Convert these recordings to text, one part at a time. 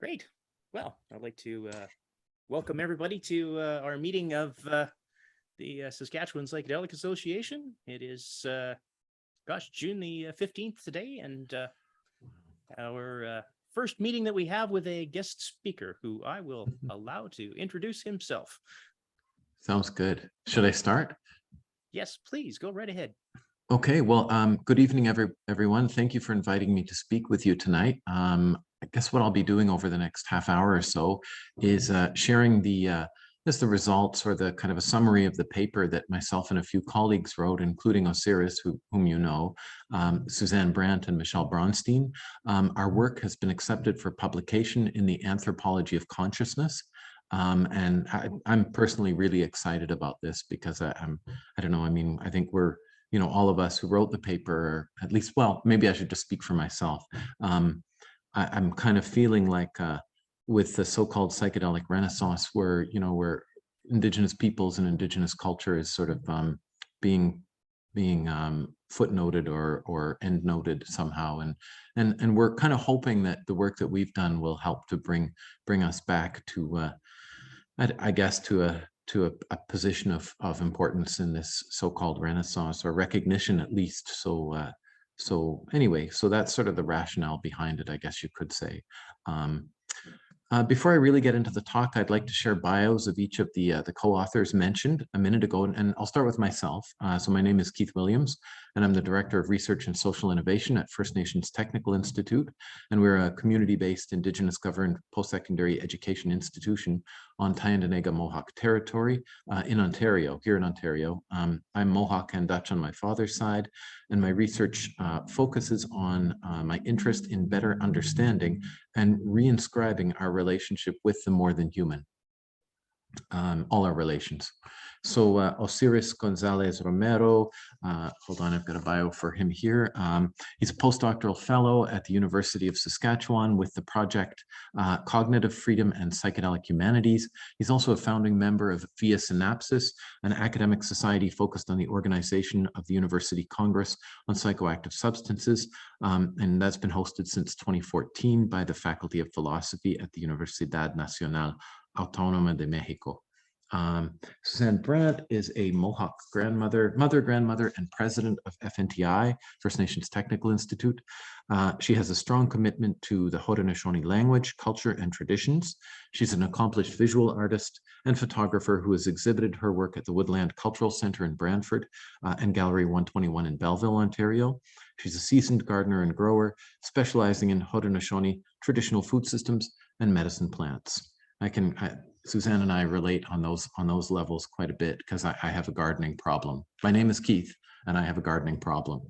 Great. Well, I'd like to welcome everybody to our meeting of the Saskatchewan Psychedelic Association. It is, June the 15th today, and our first meeting that we have with a guest speaker who I will allow to introduce himself. Sounds good. Should I start? Yes, please, go right ahead. Okay, well, good evening, everyone. Thank you for inviting me to speak with you tonight. I guess what I'll be doing over the next half hour or so is sharing the results or the kind of a summary of the paper that myself and a few colleagues wrote, including Osiris, whom you know, Suzanne Brandt and Michelle Bronstein. Our work has been accepted for publication in the Anthropology of Consciousness. And I'm personally really excited about this because I don't know, I mean, I think we're, you know, all of us who wrote the paper, or at least, well, maybe I should just speak for myself. I'm kind of feeling like with the so-called psychedelic renaissance, where, you know, where Indigenous peoples and Indigenous culture is sort of being footnoted or endnoted somehow, and we're kind of hoping that the work that we've done will help to bring us back to, I guess, to a position of importance in this so-called renaissance, or recognition at least. So anyway, so that's sort of the rationale behind it, I guess you could say. Before I really get into the talk, I'd like to share bios of each of the co-authors mentioned a minute ago, and I'll start with myself. So my name is Keith Williams, and I'm the Director of Research and Social Innovation at First Nations Technical Institute, and we're a community-based Indigenous governed post-secondary education institution on Tyendinaga Mohawk territory in Ontario, here in Ontario. I'm Mohawk and Dutch on my father's side, and my research focuses on my interest in better understanding and reinscribing our relationship with the more than human, all our relations. So Osiris Gonzalez Romero, hold on, I've got a bio for him here. He's a postdoctoral fellow at the University of Saskatchewan with the project Cognitive Freedom and Psychedelic Humanities. He's also a founding member of Via Synapsis, an academic society focused on the organization of the University Congress on Psychoactive Substances, and that's been hosted since 2014 by the Faculty of Philosophy at the Universidad Nacional Autónoma de Mexico. Suzanne Brandt is a Mohawk grandmother, grandmother, and president of FNTI, First Nations Technical Institute. She has a strong commitment to the Haudenosaunee language, culture, and traditions. She's an accomplished visual artist and photographer who has exhibited her work at the Woodland Cultural Center in Brantford and Gallery 121 in Belleville, Ontario. She's a seasoned gardener and grower, specializing in Haudenosaunee traditional food systems and medicine plants. Suzanne and I relate on those levels quite a bit because I have a gardening problem. My name is Keith, and I have a gardening problem.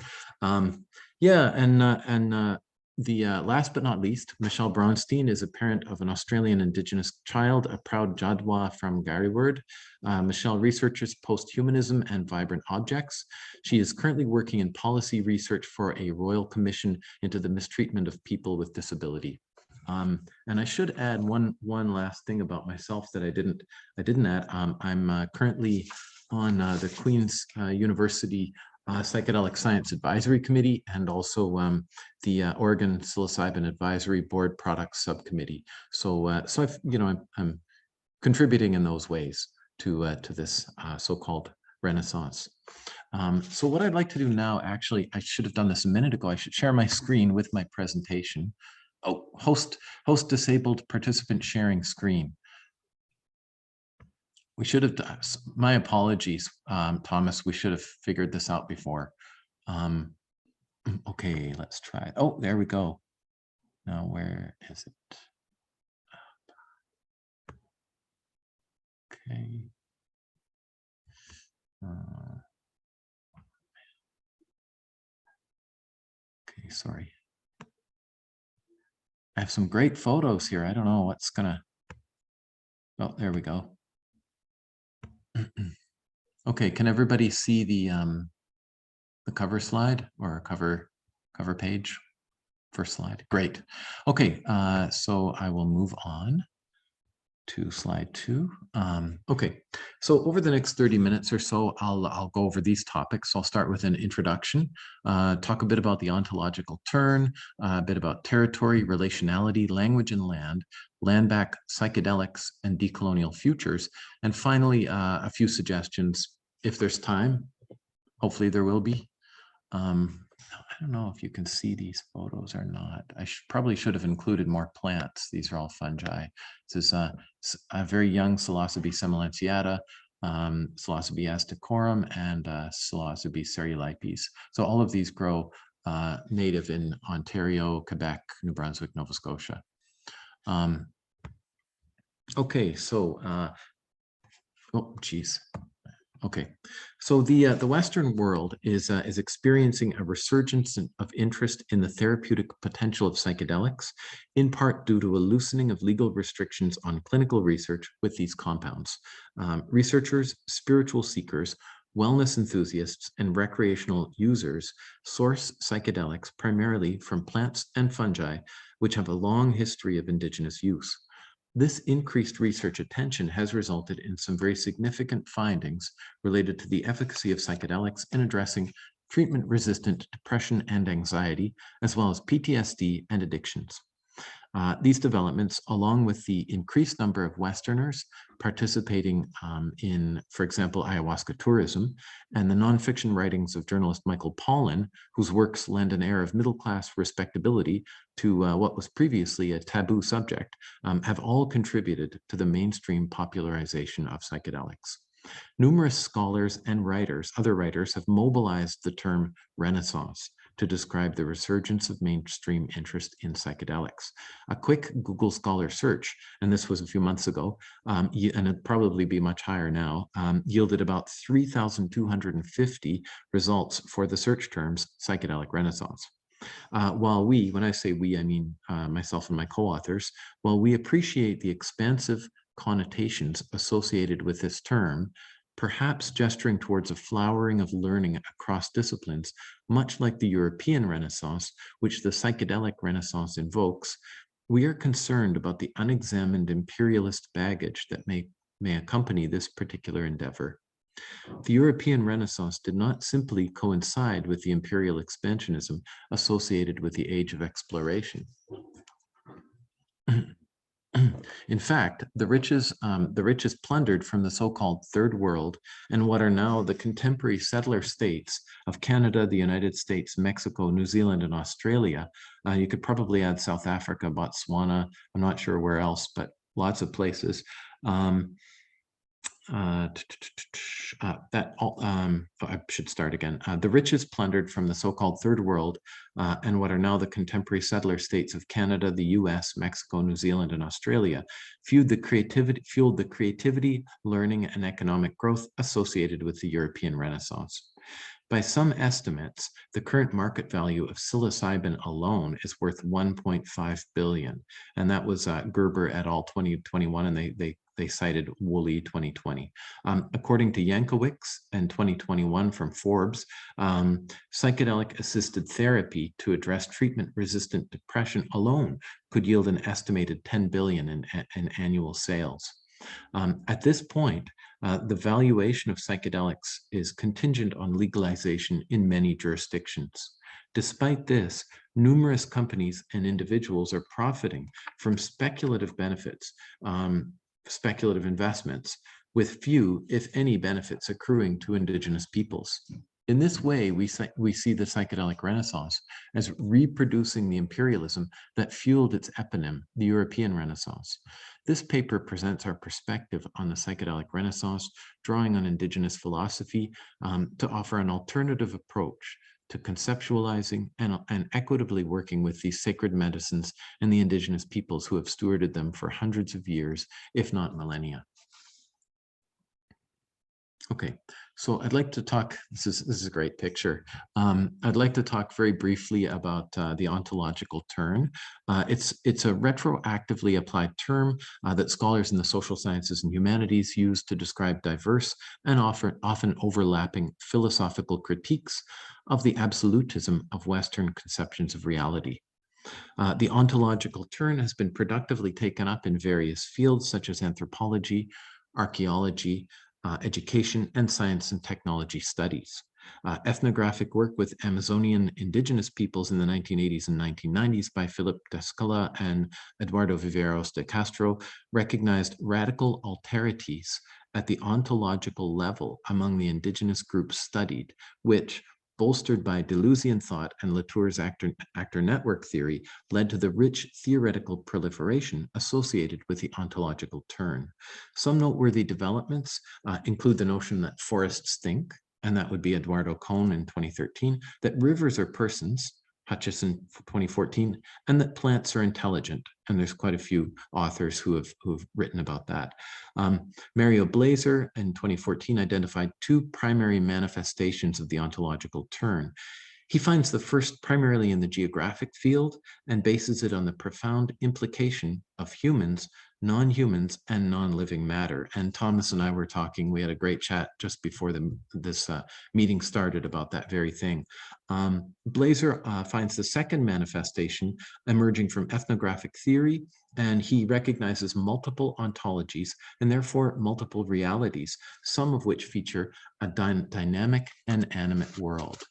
Last but not least, Michelle Bronstein is a parent of an Australian Indigenous child, a proud Jadwa from Garryward. Michelle researches post-humanism and vibrant objects. She is currently working in policy research for a Royal Commission into the mistreatment of people with disability. And I should add one last thing about myself that I didn't add. I'm currently on the Queen's University Psychedelic Science Advisory Committee, and also the Oregon Psilocybin Advisory Board Products Subcommittee. So I'm contributing in those ways to this so-called Renaissance. So what I'd like to do now, actually, I should have done this a minute ago. I should share my screen with my presentation. Oh, host disabled participant sharing screen. We should have done, my apologies, Thomas, we should have figured this out before. Okay, let's try. Oh, there we go. Now, where is it? Okay. Okay, sorry. I have some great photos here. I don't know what's gonna, oh, there we go. Okay, can everybody see the cover slide or cover page? First slide, great. Okay, so I will move on to slide 2. Okay, so over the next 30 minutes or so, I'll go over these topics. I'll start with an introduction, talk a bit about the ontological turn, a bit about territory, relationality, language and land back, psychedelics, and decolonial futures, and finally, a few suggestions if there's time. Hopefully there will be. I don't know if you can see these photos or not. I probably should have included more plants. These are all fungi. This is a very young Psilocybe semilanceata, Psilocybe asticorum, and Psilocybe cerulipes. So all of these grow native in Ontario, Quebec, New Brunswick, Nova Scotia. Okay, so, oh, geez. Okay, so the Western world is experiencing a resurgence of interest in the therapeutic potential of psychedelics, in part due to a loosening of legal restrictions on clinical research with these compounds. Researchers, spiritual seekers, wellness enthusiasts, and recreational users source psychedelics primarily from plants and fungi, which have a long history of indigenous use. This increased research attention has resulted in some very significant findings related to the efficacy of psychedelics in addressing treatment-resistant depression and anxiety, as well as PTSD and addictions. These developments, along with the increased number of Westerners participating in, for example, ayahuasca tourism, and the nonfiction writings of journalist Michael Pollan, whose works lend an air of middle-class respectability to what was previously a taboo subject, have all contributed to the mainstream popularization of psychedelics. Numerous scholars and other writers have mobilized the term Renaissance to describe the resurgence of mainstream interest in psychedelics. A quick Google Scholar search, and this was a few months ago, and it'd probably be much higher now, yielded about 3,250 results for the search terms psychedelic Renaissance. While when I say we, I mean myself and my co-authors, while we appreciate the expansive connotations associated with this term, perhaps gesturing towards a flowering of learning across disciplines, much like the European Renaissance, which the psychedelic Renaissance invokes, we are concerned about the unexamined imperialist baggage that may accompany this particular endeavor. The European Renaissance did not simply coincide with the imperial expansionism associated with the Age of Exploration. In fact, the riches plundered from the so-called Third World and what are now the contemporary settler states of Canada, the United States, Mexico, New Zealand, and Australia. You could probably add South Africa, Botswana, I'm not sure where else, but lots of places. I should start again. The riches plundered from the so-called Third World and what are now the contemporary settler states of Canada, the US, Mexico, New Zealand, and Australia fueled the creativity, learning, and economic growth associated with the European Renaissance. By some estimates, the current market value of psilocybin alone is worth 1.5 billion, and that was Gerber et al. 2021, and they cited Woolley 2020. According to Yankowicz in 2021 from Forbes, psychedelic-assisted therapy to address treatment-resistant depression alone could yield an estimated 10 billion in annual sales. At this point, the valuation of psychedelics is contingent on legalization in many jurisdictions. Despite this, numerous companies and individuals are profiting from speculative benefits, speculative investments, with few, if any, benefits accruing to Indigenous peoples. In this way, we see the psychedelic Renaissance as reproducing the imperialism that fueled its eponym, the European Renaissance. This paper presents our perspective on the psychedelic Renaissance, drawing on Indigenous philosophy to offer an alternative approach to conceptualizing and equitably working with these sacred medicines and the Indigenous peoples who have stewarded them for hundreds of years, if not millennia. Okay, so I'd like to talk, this is a great picture. I'd like to talk very briefly about the ontological turn. It's a retroactively applied term that scholars in the social sciences and humanities use to describe diverse and often overlapping philosophical critiques of the absolutism of Western conceptions of reality. The ontological turn has been productively taken up in various fields such as anthropology, archaeology, education, and science and technology studies. Ethnographic work with Amazonian indigenous peoples in the 1980s and 1990s by Philip Descala and Eduardo Viveiros de Castro recognized radical alterities at the ontological level among the indigenous groups studied, which, bolstered by Deleuzian thought and Latour's actor network theory, led to the rich theoretical proliferation associated with the ontological turn. Some noteworthy developments include the notion that forests think, and that would be Eduardo Cohn in 2013, that rivers are persons, Hutchison 2014, and that plants are intelligent. And there's quite a few authors who've written about that. Mario Blazer in 2014 identified two primary manifestations of the ontological turn. He finds the first primarily in the geographic field and bases it on the profound implication of humans, non-humans, and non-living matter. And Thomas and I were talking, we had a great chat just before this meeting started about that very thing. Blazer finds the second manifestation emerging from ethnographic theory, and he recognizes multiple ontologies and therefore multiple realities, some of which feature a dynamic and animate world.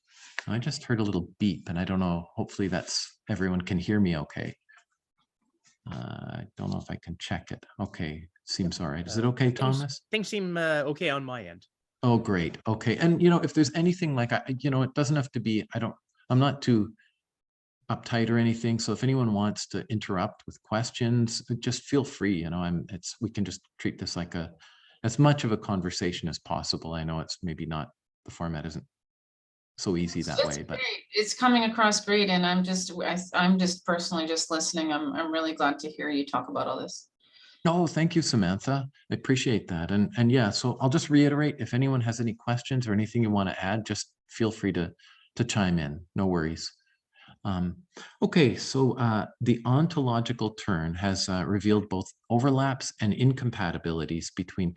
I just heard a little beep, and I don't know, hopefully everyone can hear me okay. I don't know if I can check it. Okay, seems all right. Is it okay, Thomas? Things seem okay on my end. Oh, great. Okay. And, if there's anything like, it doesn't have to be, I'm not too uptight or anything. So if anyone wants to interrupt with questions, just feel free, we can just treat this like as much of a conversation as possible. I know it's maybe not, the format isn't so easy that way, but great. It's coming across great, and I'm just personally just listening. I'm really glad to hear you talk about all this. no, thank you, Samantha. I appreciate that. And yeah, so I'll just reiterate, if anyone has any questions or anything you want to add, just feel free to chime in. No worries. Okay, so the ontological turn has revealed both overlaps and incompatibilities between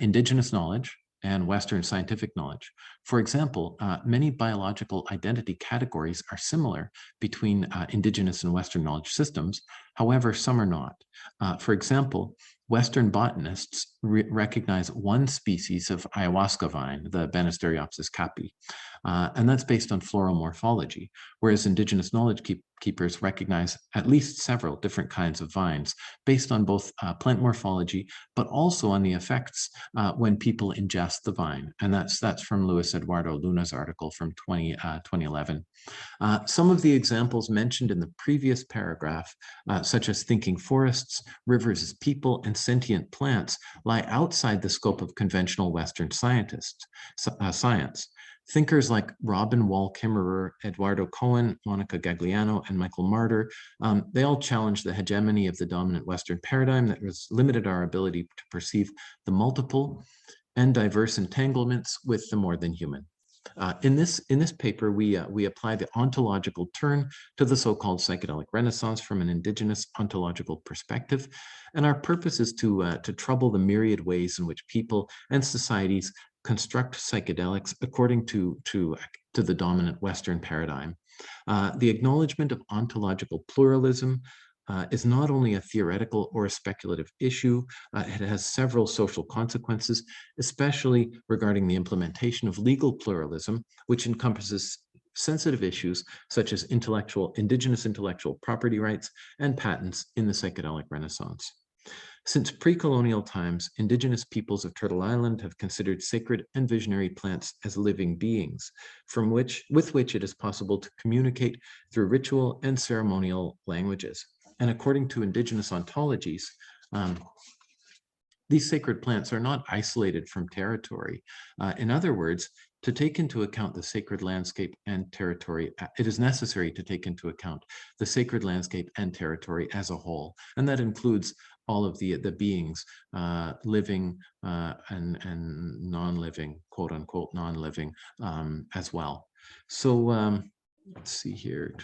Indigenous knowledge and Western scientific knowledge. For example, many biological identity categories are similar between Indigenous and Western knowledge systems. However, some are not. For example, Western botanists recognize one species of ayahuasca vine, the Banisteriopsis caapi, and that's based on floral morphology, whereas Indigenous knowledge keepers recognize at least several different kinds of vines based on both plant morphology, but also on the effects when people ingest the vine. And that's from Luis Eduardo Luna's article from 2011. Some of the examples mentioned in the previous paragraph, such as thinking forests, rivers as people, and sentient plants, lie outside the scope of conventional Western science. Thinkers like Robin Wall Kimmerer, Eduardo Cohen, Monica Gagliano, and Michael Martyr, they all challenge the hegemony of the dominant Western paradigm that has limited our ability to perceive the multiple and diverse entanglements with the more than human. In this paper, we apply the ontological turn to the so-called psychedelic renaissance from an Indigenous ontological perspective, and our purpose is to trouble the myriad ways in which people and societies construct psychedelics according to the dominant Western paradigm. The acknowledgement of ontological pluralism is not only a theoretical or a speculative issue, it has several social consequences, especially regarding the implementation of legal pluralism, which encompasses sensitive issues such as Indigenous intellectual property rights and patents in the psychedelic renaissance. Since pre-colonial times, Indigenous peoples of Turtle Island have considered sacred and visionary plants as living beings, with which it is possible to communicate through ritual and ceremonial languages. And according to Indigenous ontologies, these sacred plants are not isolated from territory. In other words, to take into account the sacred landscape and territory, it is necessary to take into account the sacred landscape and territory as a whole. And that includes all of the beings, living and non-living, quote unquote, non-living as well. So let's see here.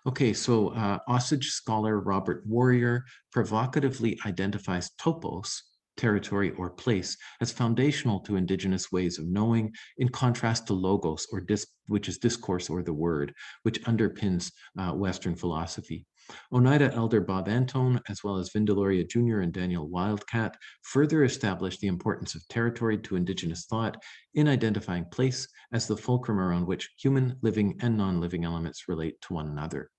Okay, so Osage scholar Robert Warrior provocatively identifies topos, territory, or place as foundational to Indigenous ways of knowing, in contrast to logos, which is discourse or the word, which underpins Western philosophy. Oneida elder Bob Antone, as well as Vindaloria Jr. and Daniel Wildcat, further established the importance of territory to Indigenous thought in identifying place as the fulcrum around which human, living, and non-living elements relate to one another.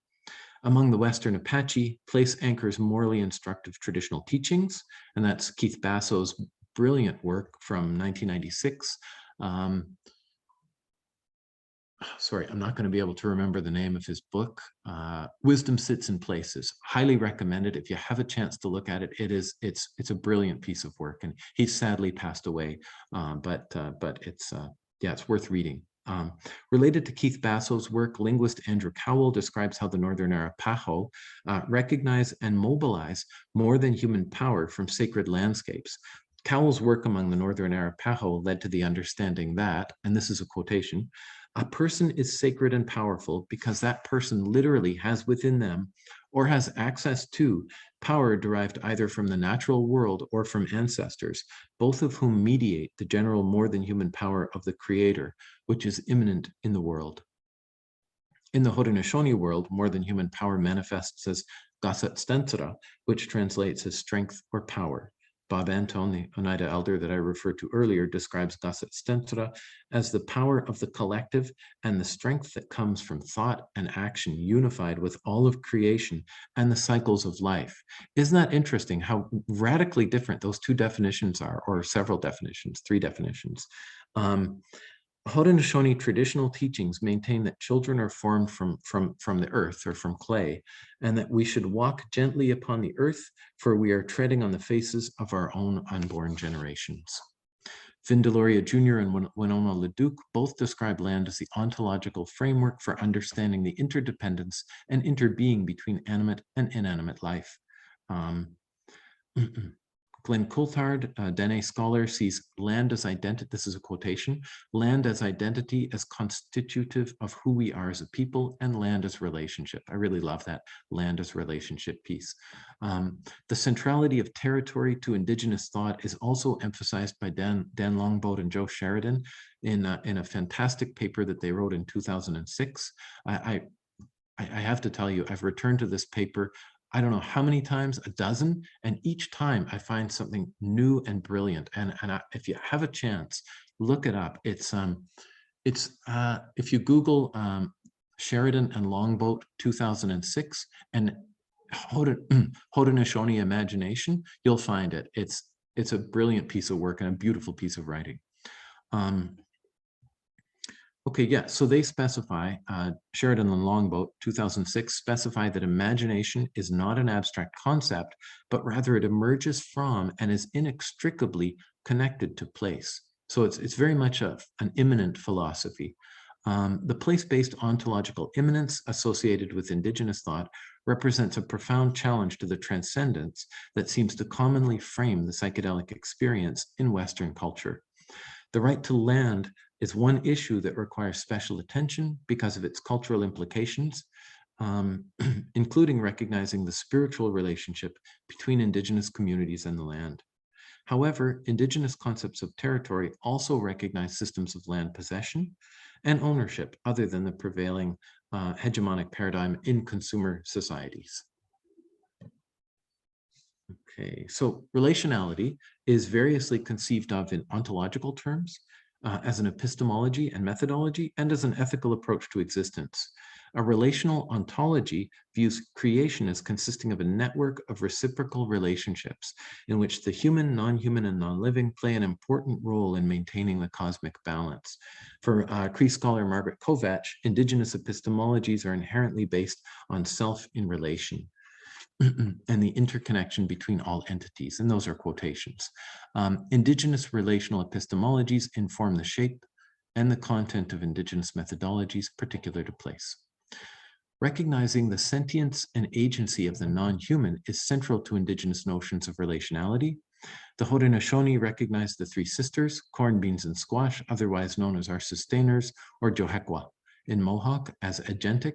Among the Western Apache, place anchors morally instructive traditional teachings, and that's Keith Basso's brilliant work from 1996. Sorry, I'm not going to be able to remember the name of his book. Wisdom Sits in Places. Highly recommended. If you have a chance to look at it, it's a brilliant piece of work, and he's sadly passed away. But it's worth reading. Related to Keith Basso's work, linguist Andrew Cowell describes how the Northern Arapaho recognize and mobilize more than human power from sacred landscapes. Cowell's work among the Northern Arapaho led to the understanding that, and this is a quotation, a person is sacred and powerful because that person literally has within them or has access to power derived either from the natural world or from ancestors, both of whom mediate the general more than human power of the Creator, which is immanent in the world. In the Haudenosaunee world, more than human power manifests as Gasat Stentra, which translates as strength or power. Bob Antone, the Oneida elder that I referred to earlier, describes Gasat Stentra as the power of the collective and the strength that comes from thought and action unified with all of creation and the cycles of life. Isn't that interesting how radically different those two definitions are, or several definitions, three definitions? Haudenosaunee traditional teachings maintain that children are formed from the earth or from clay, and that we should walk gently upon the earth, for we are treading on the faces of our own unborn generations. Vindaloria Jr. and Winona LeDuc both describe land as the ontological framework for understanding the interdependence and interbeing between animate and inanimate life. Glenn Coulthard, a Dene scholar, sees land as identity, this is a quotation, land as identity as constitutive of who we are as a people, and land as relationship. I really love that land as relationship piece. The centrality of territory to Indigenous thought is also emphasized by Dan Longboat and Joe Sheridan in a fantastic paper that they wrote in 2006. I have to tell you, I've returned to this paper I don't know how many times, a dozen, and each time I find something new and brilliant. And if you have a chance, look it up. It's if you Google Sheridan and Longboat 2006 and Haudenosaunee imagination, you'll find it. It's a brilliant piece of work and a beautiful piece of writing. Okay, yeah, so they specify, Sheridan and Longboat, 2006, specify that imagination is not an abstract concept, but rather it emerges from and is inextricably connected to place. So it's very much an immanent philosophy. The place-based ontological immanence associated with Indigenous thought represents a profound challenge to the transcendence that seems to commonly frame the psychedelic experience in Western culture. The right to land is one issue that requires special attention because of its cultural implications, including recognizing the spiritual relationship between Indigenous communities and the land. However, Indigenous concepts of territory also recognize systems of land possession and ownership other than the prevailing hegemonic paradigm in consumer societies. Okay, so relationality is variously conceived of in ontological terms, as an epistemology and methodology, and as an ethical approach to existence. A relational ontology views creation as consisting of a network of reciprocal relationships in which the human, non-human, and non-living play an important role in maintaining the cosmic balance. For Cree scholar Margaret Kovach, Indigenous epistemologies are inherently based on self in relation and the interconnection between all entities, and those are quotations. Indigenous relational epistemologies inform the shape and the content of Indigenous methodologies particular to place. Recognizing the sentience and agency of the non-human is central to Indigenous notions of relationality. The Haudenosaunee recognize the three sisters, corn, beans, and squash, otherwise known as our sustainers, or Johekwa. In Mohawk as agentic,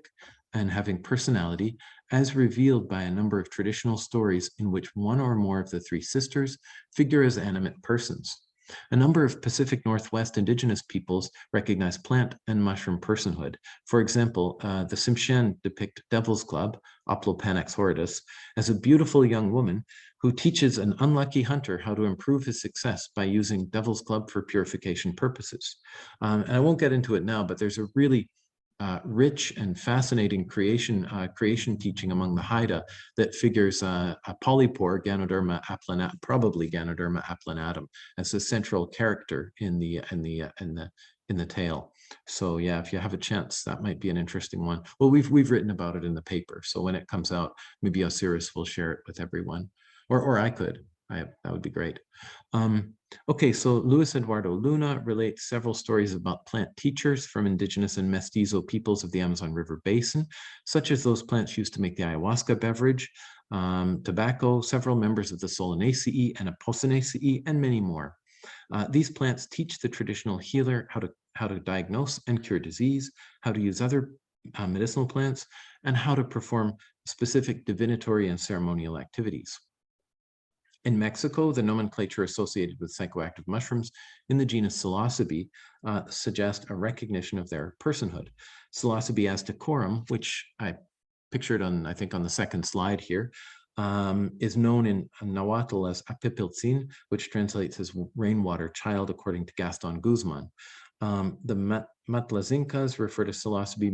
and having personality, as revealed by a number of traditional stories in which one or more of the three sisters figure as animate persons. A number of Pacific Northwest Indigenous peoples recognize plant and mushroom personhood. For example, the Tsimshian depict Devil's Club, Oplopanax horridus, as a beautiful young woman who teaches an unlucky hunter how to improve his success by using Devil's Club for purification purposes. And I won't get into it now, but there's a really rich and fascinating creation teaching among the Haida that figures a polypore, Ganoderma applanatum, probably Ganoderma applanatum, as a central character in the tale. So yeah, if you have a chance, that might be an interesting one. Well, we've written about it in the paper, so when it comes out, maybe Osiris will share it with everyone, or I could. That would be great. Okay, so Luis Eduardo Luna relates several stories about plant teachers from indigenous and mestizo peoples of the Amazon River Basin, such as those plants used to make the ayahuasca beverage, tobacco, several members of the Solanaceae and Apocynaceae, and many more. These plants teach the traditional healer how to diagnose and cure disease, how to use other medicinal plants, and how to perform specific divinatory and ceremonial activities. In Mexico, the nomenclature associated with psychoactive mushrooms in the genus Psilocybe suggest a recognition of their personhood. Psilocybe aztecorum, which I pictured on, I think, on the second slide here, is known in Nahuatl as Apipiltzin, which translates as rainwater child, according to Gaston Guzman. The Matlazincas refer to Psilocybe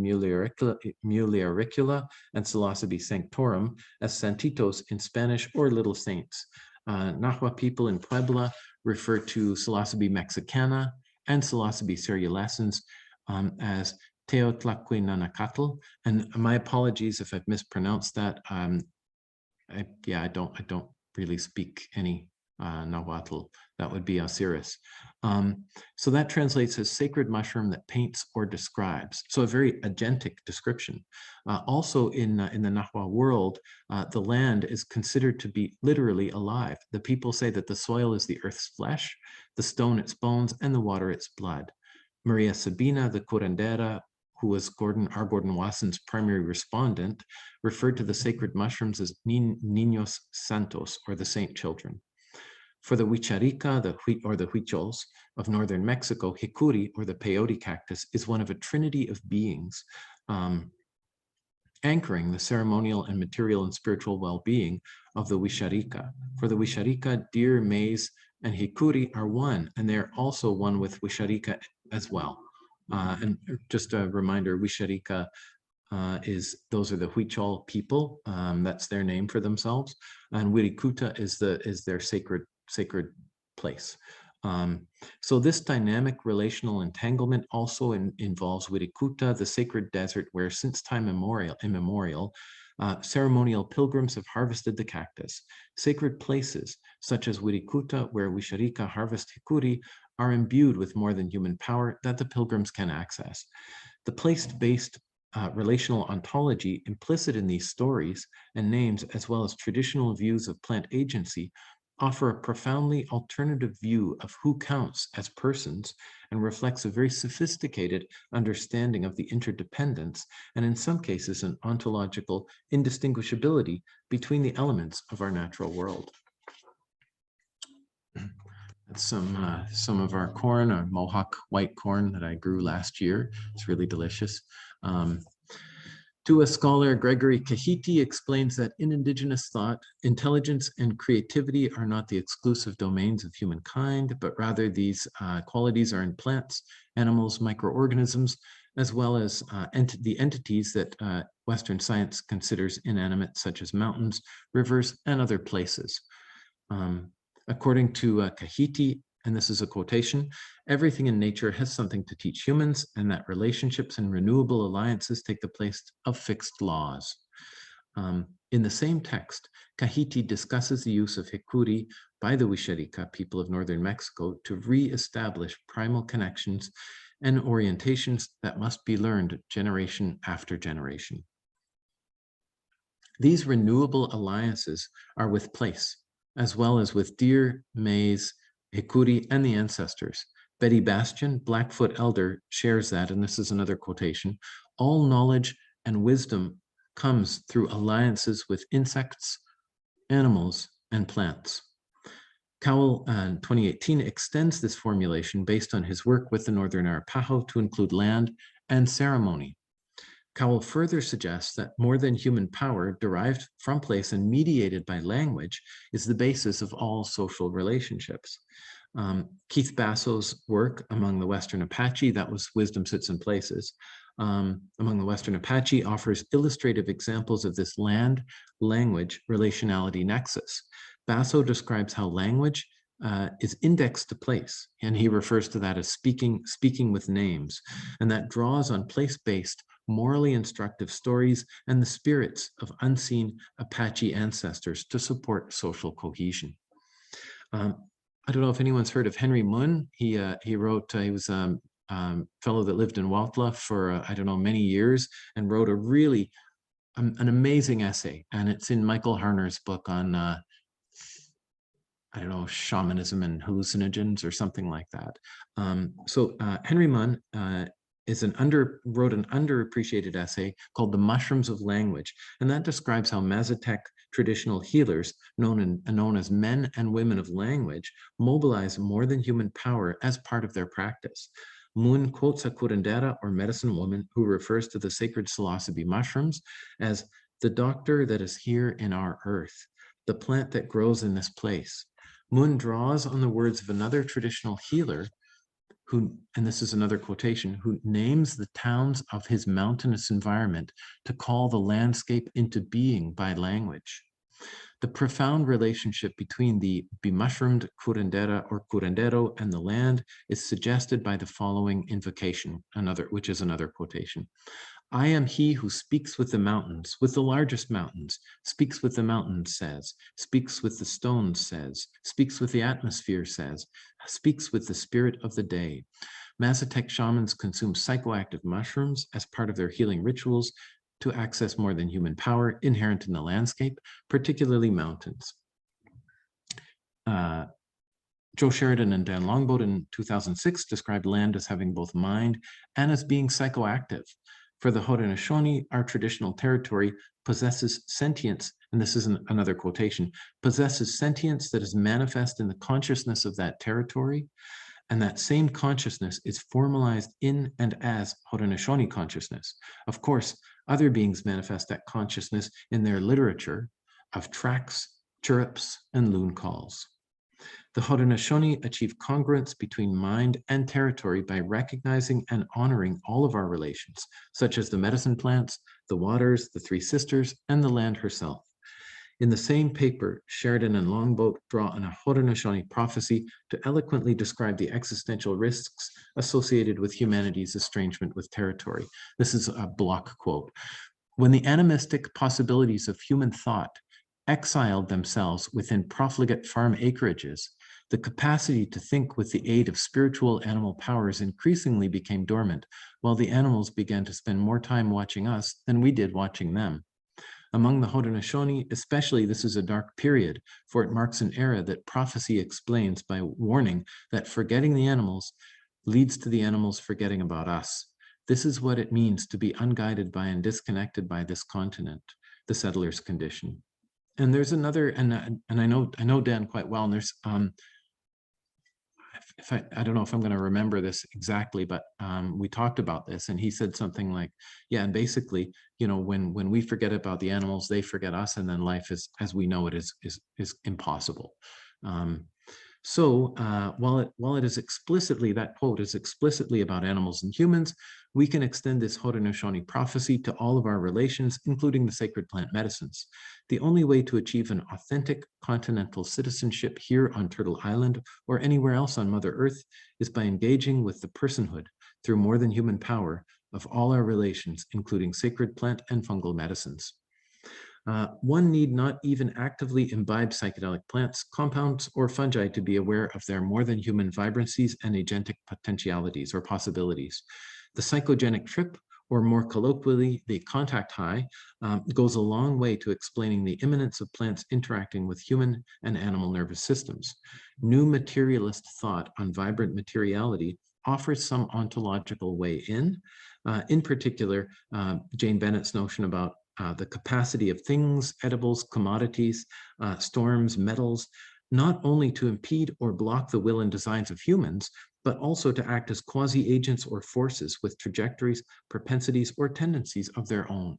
muliauricula and Psilocybe sanctorum as santitos in Spanish, or little saints. Nahua people in Puebla refer to Psilocybe mexicana and Psilocybe cerulescens as Teotlacuinanacatl. And my apologies if I've mispronounced that. I don't really speak any Nahuatl. That would be Osiris. So that translates as sacred mushroom that paints or describes. So a very agentic description. Also in the Nahua world, the land is considered to be literally alive. The people say that the soil is the earth's flesh, the stone its bones, and the water its blood. Maria Sabina, the curandera, who was Gordon Wasson's primary respondent, referred to the sacred mushrooms as niños santos, or the saint children. For the Huicharica, the Huichols of northern Mexico, Hikuri, or the peyote cactus, is one of a trinity of beings anchoring the ceremonial and material and spiritual well-being of the Huicharica. For the Huicharica, deer, maize, and Hikuri are one, and they are also one with Huicharica as well. And just a reminder, Huicharica those are the Huichol people. That's their name for themselves, and Wirikuta is their sacred place. So this dynamic relational entanglement also involves Wirikuta, the sacred desert where since time immemorial, ceremonial pilgrims have harvested the cactus. Sacred places such as Wirikuta, where Huicharica harvest Hikuri, are imbued with more than human power that the pilgrims can access. The place-based relational ontology implicit in these stories and names, as well as traditional views of plant agency, offer a profoundly alternative view of who counts as persons and reflects a very sophisticated understanding of the interdependence and, in some cases, an ontological indistinguishability between the elements of our natural world. That's some of our corn, our Mohawk white corn that I grew last year. It's really delicious. Tua scholar Gregory Kahiti explains that in Indigenous thought, intelligence and creativity are not the exclusive domains of humankind, but rather these qualities are in plants, animals, microorganisms, as well as the entities that Western science considers inanimate, such as mountains, rivers, and other places. According to Kahiti, and this is a quotation, everything in nature has something to teach humans, and that relationships and renewable alliances take the place of fixed laws. In the same text, Kahiti discusses the use of Hikuri by the Huicharica people of northern Mexico to re-establish primal connections and orientations that must be learned generation after generation. These renewable alliances are with place, as well as with deer, maize, Hikuri, and the ancestors. Betty Bastian, Blackfoot elder, shares that, and this is another quotation, all knowledge and wisdom comes through alliances with insects, animals, and plants. Cowell in 2018 extends this formulation based on his work with the Northern Arapaho to include land and ceremony. Cowell further suggests that more than human power derived from place and mediated by language is the basis of all social relationships. Keith Basso's work among the Western Apache, that was Wisdom Sits in Places, among the Western Apache offers illustrative examples of this land-language relationality nexus. Basso describes how language is indexed to place, and he refers to that as speaking with names, and that draws on place-based, morally instructive stories and the spirits of unseen Apache ancestors to support social cohesion. I don't know if anyone's heard of Henry Munn. He wrote, he was a fellow that lived in Huautla for, I don't know, many years, and wrote a really, an amazing essay. And it's in Michael Harner's book on, I don't know, shamanism and hallucinogens or something like that. Henry Munn wrote an underappreciated essay called The Mushrooms of Language. And that describes how Mazatec traditional healers, known as men and women of language, mobilize more than human power as part of their practice. Moon quotes a curandera, or medicine woman, who refers to the sacred psilocybe mushrooms as the doctor that is here in our earth, the plant that grows in this place. Moon draws on the words of another traditional healer who, and this is another quotation, who names the towns of his mountainous environment to call the landscape into being by language. The profound relationship between the bemushroomed curandera or curandero and the land is suggested by the following invocation, which is another quotation. I am he who speaks with the mountains, with the largest mountains, speaks with the mountains, says, speaks with the stones, says, speaks with the atmosphere, says, speaks with the spirit of the day. Mazatec shamans consume psychoactive mushrooms as part of their healing rituals to access more than human power inherent in the landscape, particularly mountains. Joe Sheridan and Dan Longboat in 2006 described land as having both mind and as being psychoactive. For the Haudenosaunee, our traditional territory possesses sentience, and this is another quotation, possesses sentience that is manifest in the consciousness of that territory, and that same consciousness is formalized in and as Haudenosaunee consciousness. Of course, other beings manifest that consciousness in their literature of tracks, chirrups, and loon calls. The Haudenosaunee achieve congruence between mind and territory by recognizing and honoring all of our relations, such as the medicine plants, the waters, the three sisters, and the land herself. In the same paper, Sheridan and Longboat draw on a Haudenosaunee prophecy to eloquently describe the existential risks associated with humanity's estrangement with territory. This is a block quote. When the animistic possibilities of human thought exiled themselves within profligate farm acreages, the capacity to think with the aid of spiritual animal powers increasingly became dormant, while the animals began to spend more time watching us than we did watching them. Among the Haudenosaunee, especially, this is a dark period, for it marks an era that prophecy explains by warning that forgetting the animals leads to the animals forgetting about us. This is what it means to be unguided by and disconnected by this continent, the settler's condition. And there's another, and I know Dan quite well, and there's, I don't know if I'm going to remember this exactly, but we talked about this, and he said something like, yeah, and basically, you know, when we forget about the animals, they forget us, and then life is, as we know it, is impossible. While it is explicitly, that quote is explicitly about animals and humans, we can extend this Haudenosaunee prophecy to all of our relations, including the sacred plant medicines. The only way to achieve an authentic continental citizenship here on Turtle Island or anywhere else on Mother Earth is by engaging with the personhood through more than human power of all our relations, including sacred plant and fungal medicines. One need not even actively imbibe psychedelic plants, compounds, or fungi to be aware of their more than human vibrancies and agentic potentialities or possibilities. The psychogenic trip, or more colloquially, the contact high, goes a long way to explaining the imminence of plants interacting with human and animal nervous systems. New materialist thought on vibrant materiality offers some ontological way in, In particular, Jane Bennett's notion about the capacity of things, edibles, commodities, storms, metals, not only to impede or block the will and designs of humans, but also to act as quasi-agents or forces with trajectories, propensities, or tendencies of their own.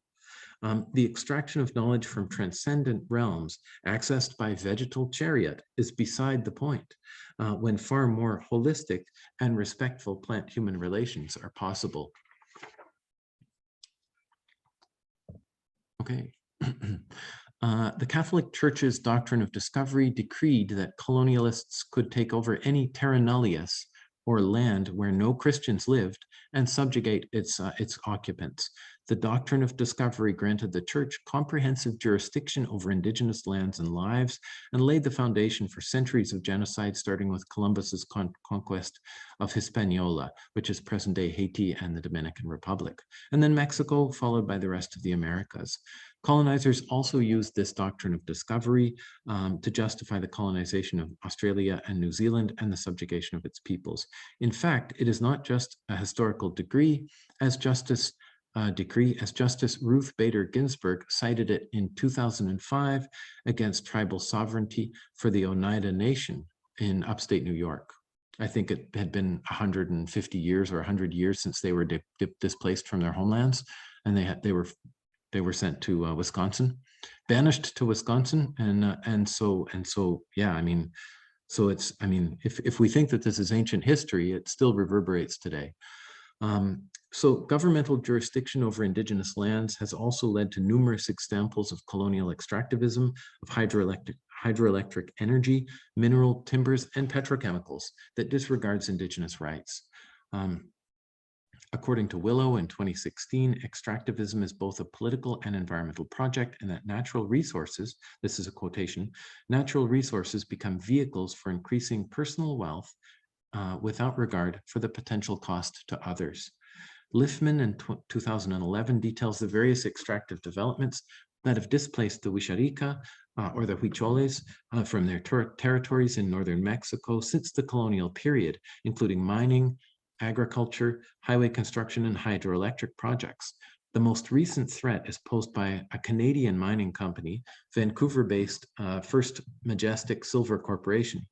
The extraction of knowledge from transcendent realms accessed by vegetal chariot is beside the point, when far more holistic and respectful plant-human relations are possible. Okay. The Catholic Church's doctrine of discovery decreed that colonialists could take over any terra nullius, or land where no Christians lived, and subjugate its occupants. The doctrine of discovery granted the Church comprehensive jurisdiction over Indigenous lands and lives, and laid the foundation for centuries of genocide, starting with Columbus's conquest of Hispaniola, which is present-day Haiti and the Dominican Republic, and then Mexico, followed by the rest of the Americas. Colonizers also used this doctrine of discovery to justify the colonization of Australia and New Zealand and the subjugation of its peoples. In fact, it is not just a historical decree, as Justice Ruth Bader Ginsburg cited it in 2005 against tribal sovereignty for the Oneida Nation in upstate New York. I think it had been 150 years or 100 years since they were displaced from their homelands, and they were sent to Wisconsin, banished to Wisconsin, and so yeah, I mean, so it's, I mean, if we think that this is ancient history, it still reverberates today. So governmental jurisdiction over Indigenous lands has also led to numerous examples of colonial extractivism of hydroelectric energy, mineral, timbers, and petrochemicals that disregards Indigenous rights. According to Willow in 2016, extractivism is both a political and environmental project, and that natural resources, this is a quotation, natural resources become vehicles for increasing personal wealth without regard for the potential cost to others. Liffman in 2011 details the various extractive developments that have displaced the Wixárika or the Huicholes from their territories in northern Mexico since the colonial period, including mining, agriculture, highway construction, and hydroelectric projects. The most recent threat is posed by a Canadian mining company, Vancouver-based First Majestic Silver Corporation.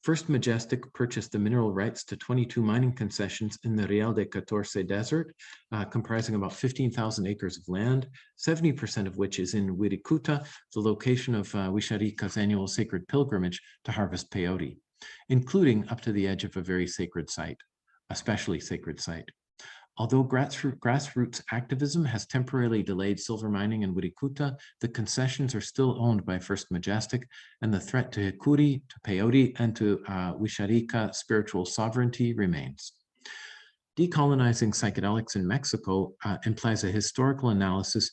First Majestic purchased the mineral rights to 22 mining concessions in the Real de Catorce Desert, comprising about 15,000 acres of land, 70% of which is in Wirikuta, the location of Wixárika's annual sacred pilgrimage to harvest peyote, including up to the edge of a very sacred site, especially sacred site. Although grassroots activism has temporarily delayed silver mining in Wirikuta, the concessions are still owned by First Majestic, and the threat to Hikuri, to peyote, and to Wixárika spiritual sovereignty remains. Decolonizing psychedelics in Mexico implies a historical analysis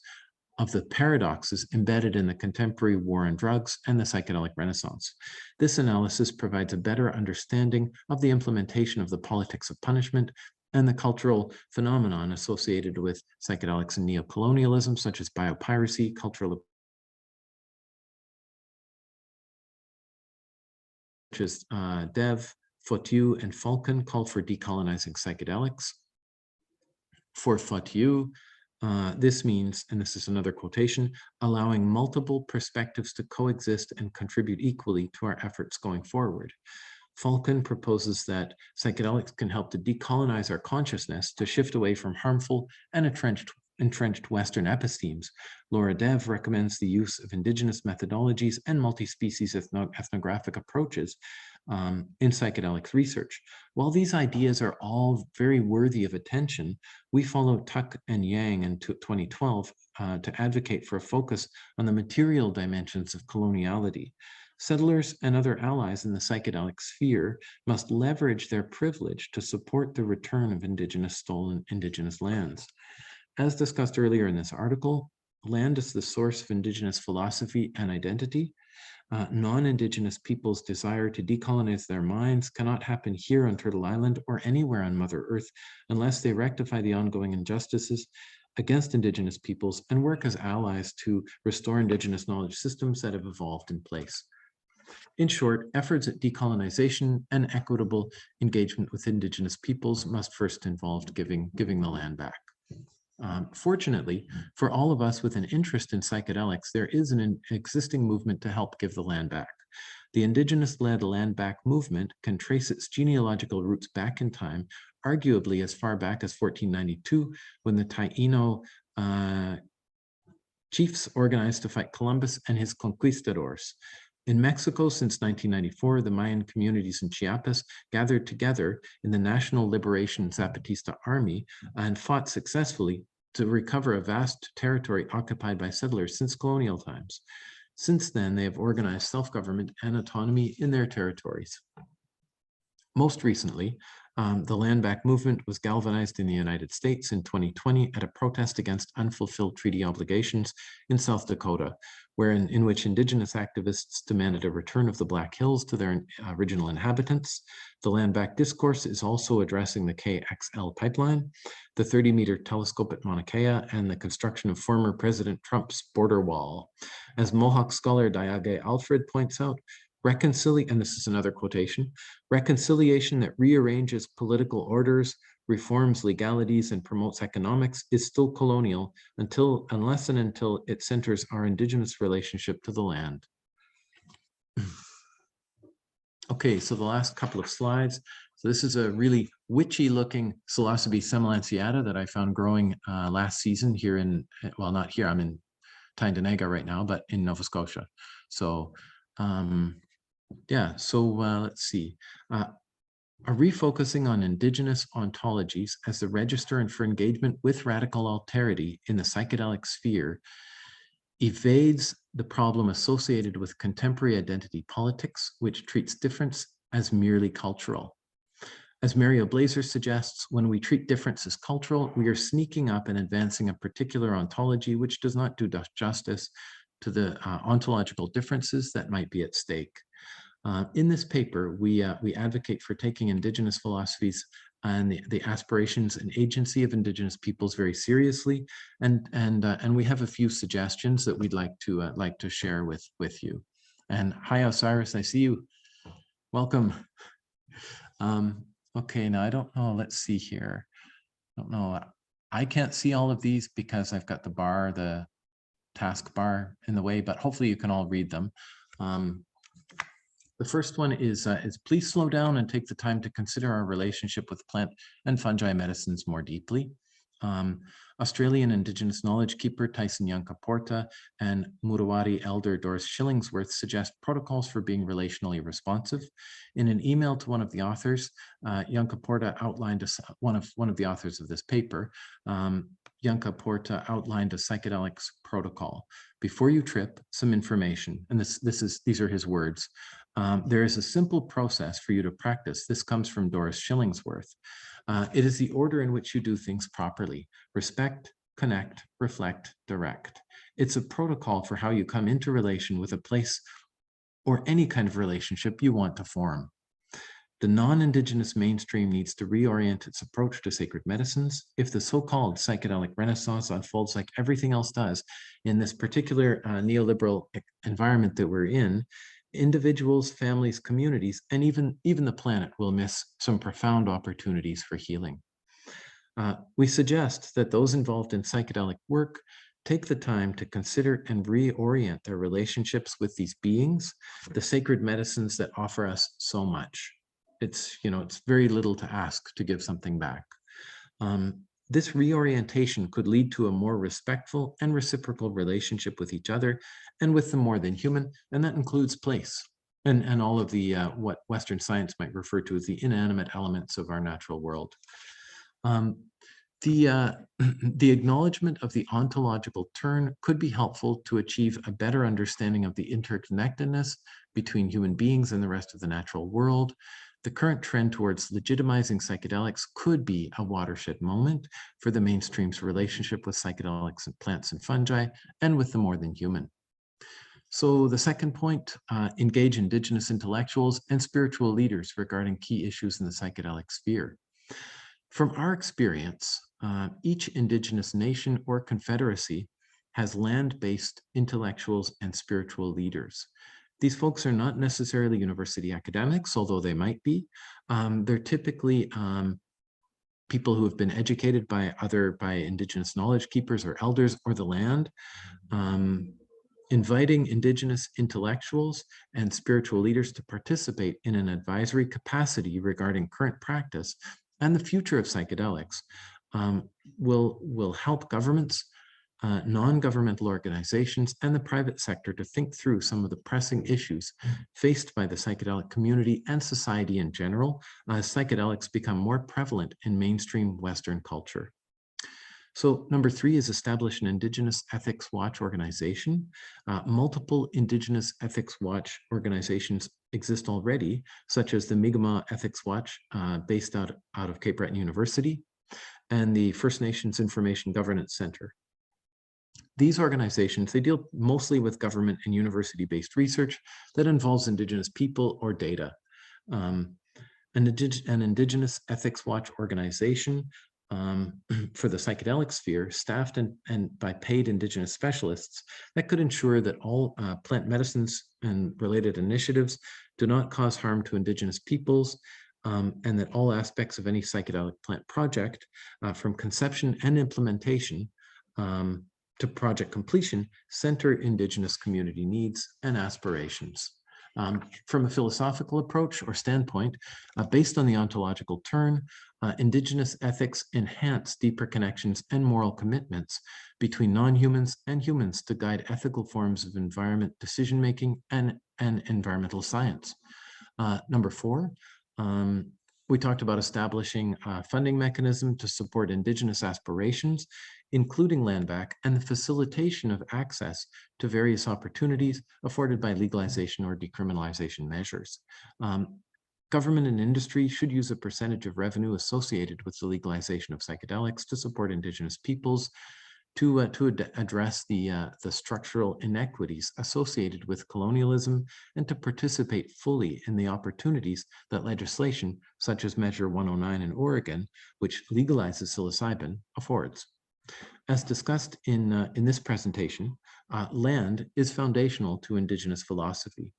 of the paradoxes embedded in the contemporary war on drugs and the psychedelic renaissance. This analysis provides a better understanding of the implementation of the politics of punishment and the cultural phenomenon associated with psychedelics and neocolonialism, such as biopiracy, cultural, such as Dev, Fauteux, and Falcon called for decolonizing psychedelics. For Fauteux, this means, and this is another quotation, allowing multiple perspectives to coexist and contribute equally to our efforts going forward. Falcon proposes that psychedelics can help to decolonize our consciousness to shift away from harmful and entrenched Western epistemes. Laura Dev recommends the use of Indigenous methodologies and multi-species ethnographic approaches in psychedelics research. While these ideas are all very worthy of attention, we follow Tuck and Yang in 2012 to advocate for a focus on the material dimensions of coloniality. Settlers and other allies in the psychedelic sphere must leverage their privilege to support the return of stolen Indigenous lands. As discussed earlier in this article, land is the source of Indigenous philosophy and identity. Non-Indigenous peoples' desire to decolonize their minds cannot happen here on Turtle Island or anywhere on Mother Earth unless they rectify the ongoing injustices against Indigenous peoples and work as allies to restore Indigenous knowledge systems that have evolved in place. In short, efforts at decolonization and equitable engagement with Indigenous peoples must first involve giving the land back. Fortunately, for all of us with an interest in psychedelics, there is an existing movement to help give the land back. The Indigenous-led land back movement can trace its genealogical roots back in time, arguably as far back as 1492, when the Taino chiefs organized to fight Columbus and his conquistadors. In Mexico since 1994, the Mayan communities in Chiapas gathered together in the National Liberation Zapatista Army and fought successfully to recover a vast territory occupied by settlers since colonial times. Since then, they have organized self-government and autonomy in their territories. Most recently, the land back movement was galvanized in the United States in 2020 at a protest against unfulfilled treaty obligations in South Dakota, in which Indigenous activists demanded a return of the Black Hills to their original inhabitants. The land back discourse is also addressing the KXL pipeline, the 30-meter telescope at Mauna Kea, and the construction of former President Trump's border wall. As Mohawk scholar Diage Alfred points out, and this is another quotation, reconciliation that rearranges political orders, reforms legalities, and promotes economics is still colonial unless and until it centers our Indigenous relationship to the land. Okay, so the last couple of slides. So this is a really witchy looking Psilocybe semilanceata that I found growing last season here well, not here, I'm in Tyndonega right now, but in Nova Scotia. So let's see. Are refocusing on Indigenous ontologies as the register and for engagement with radical alterity in the psychedelic sphere evades the problem associated with contemporary identity politics, which treats difference as merely cultural. As Mario Blazer suggests, when we treat difference as cultural, we are sneaking up and advancing a particular ontology which does not do justice to the ontological differences that might be at stake. In this paper, we advocate for taking Indigenous philosophies and the aspirations and agency of Indigenous peoples very seriously, and we have a few suggestions that we'd like to share with you. And hi, Osiris, I see you. Welcome. Okay, now I don't know. Let's see here. I don't know. I can't see all of these because I've got the task bar in the way, but hopefully you can all read them. The first one is please slow down and take the time to consider our relationship with plant and fungi medicines more deeply. Australian Indigenous knowledge keeper Tyson Yunkaporta and Murawari elder Doris Shillingsworth suggest protocols for being relationally responsive. In an email to one of the authors, Yunkaporta outlined one of the authors of this paper. Yunkaporta outlined a psychedelics protocol. Before you trip, some information, and these are his words. There is a simple process for you to practice. This comes from Doris Shillingsworth. It is the order in which you do things properly. Respect, connect, reflect, direct. It's a protocol for how you come into relation with a place or any kind of relationship you want to form. The non-Indigenous mainstream needs to reorient its approach to sacred medicines. If the so-called psychedelic renaissance unfolds like everything else does in this particular neoliberal environment that we're in, individuals, families, communities, and even the planet will miss some profound opportunities for healing. We suggest that those involved in psychedelic work take the time to consider and reorient their relationships with these beings, the sacred medicines that offer us so much. It's very little to ask to give something back. This reorientation could lead to a more respectful and reciprocal relationship with each other and with the more than human, and that includes place and all of the what Western science might refer to as the inanimate elements of our natural world. The acknowledgement of the ontological turn could be helpful to achieve a better understanding of the interconnectedness between human beings and the rest of the natural world. The current trend towards legitimizing psychedelics could be a watershed moment for the mainstream's relationship with psychedelics and plants and fungi, and with the more than human. So the second point, engage Indigenous intellectuals and spiritual leaders regarding key issues in the psychedelic sphere. From our experience, each Indigenous nation or confederacy has land-based intellectuals and spiritual leaders. These folks are not necessarily university academics, although they might be. They're typically people who have been educated by Indigenous knowledge keepers or elders or the land, inviting Indigenous intellectuals and spiritual leaders to participate in an advisory capacity regarding current practice and the future of psychedelics will help governments, non-governmental organizations, and the private sector to think through some of the pressing issues faced by the psychedelic community and society in general as psychedelics become more prevalent in mainstream Western culture. So number 3 is establish an Indigenous Ethics Watch organization. Multiple Indigenous Ethics Watch organizations exist already, such as the Mi'kmaq Ethics Watch based out of Cape Breton University and the First Nations Information Governance Center. These organizations, they deal mostly with government and university-based research that involves Indigenous people or data. An Indigenous Ethics Watch organization for the psychedelic sphere, staffed and by paid Indigenous specialists, that could ensure that all plant medicines and related initiatives do not cause harm to Indigenous peoples, and that all aspects of any psychedelic plant project, from conception and implementation to project completion, center Indigenous community needs and aspirations. From a philosophical approach or standpoint, based on the ontological turn, Indigenous ethics enhance deeper connections and moral commitments between non-humans and humans to guide ethical forms of environment decision-making and environmental science. Number 4, we talked about establishing a funding mechanism to support Indigenous aspirations, including land back and the facilitation of access to various opportunities afforded by legalization or decriminalization measures. Government and industry should use a percentage of revenue associated with the legalization of psychedelics to support Indigenous peoples, to address the structural inequities associated with colonialism, and to participate fully in the opportunities that legislation such as Measure 109 in Oregon, which legalizes psilocybin, affords. As discussed in this presentation, land is foundational to Indigenous philosophy.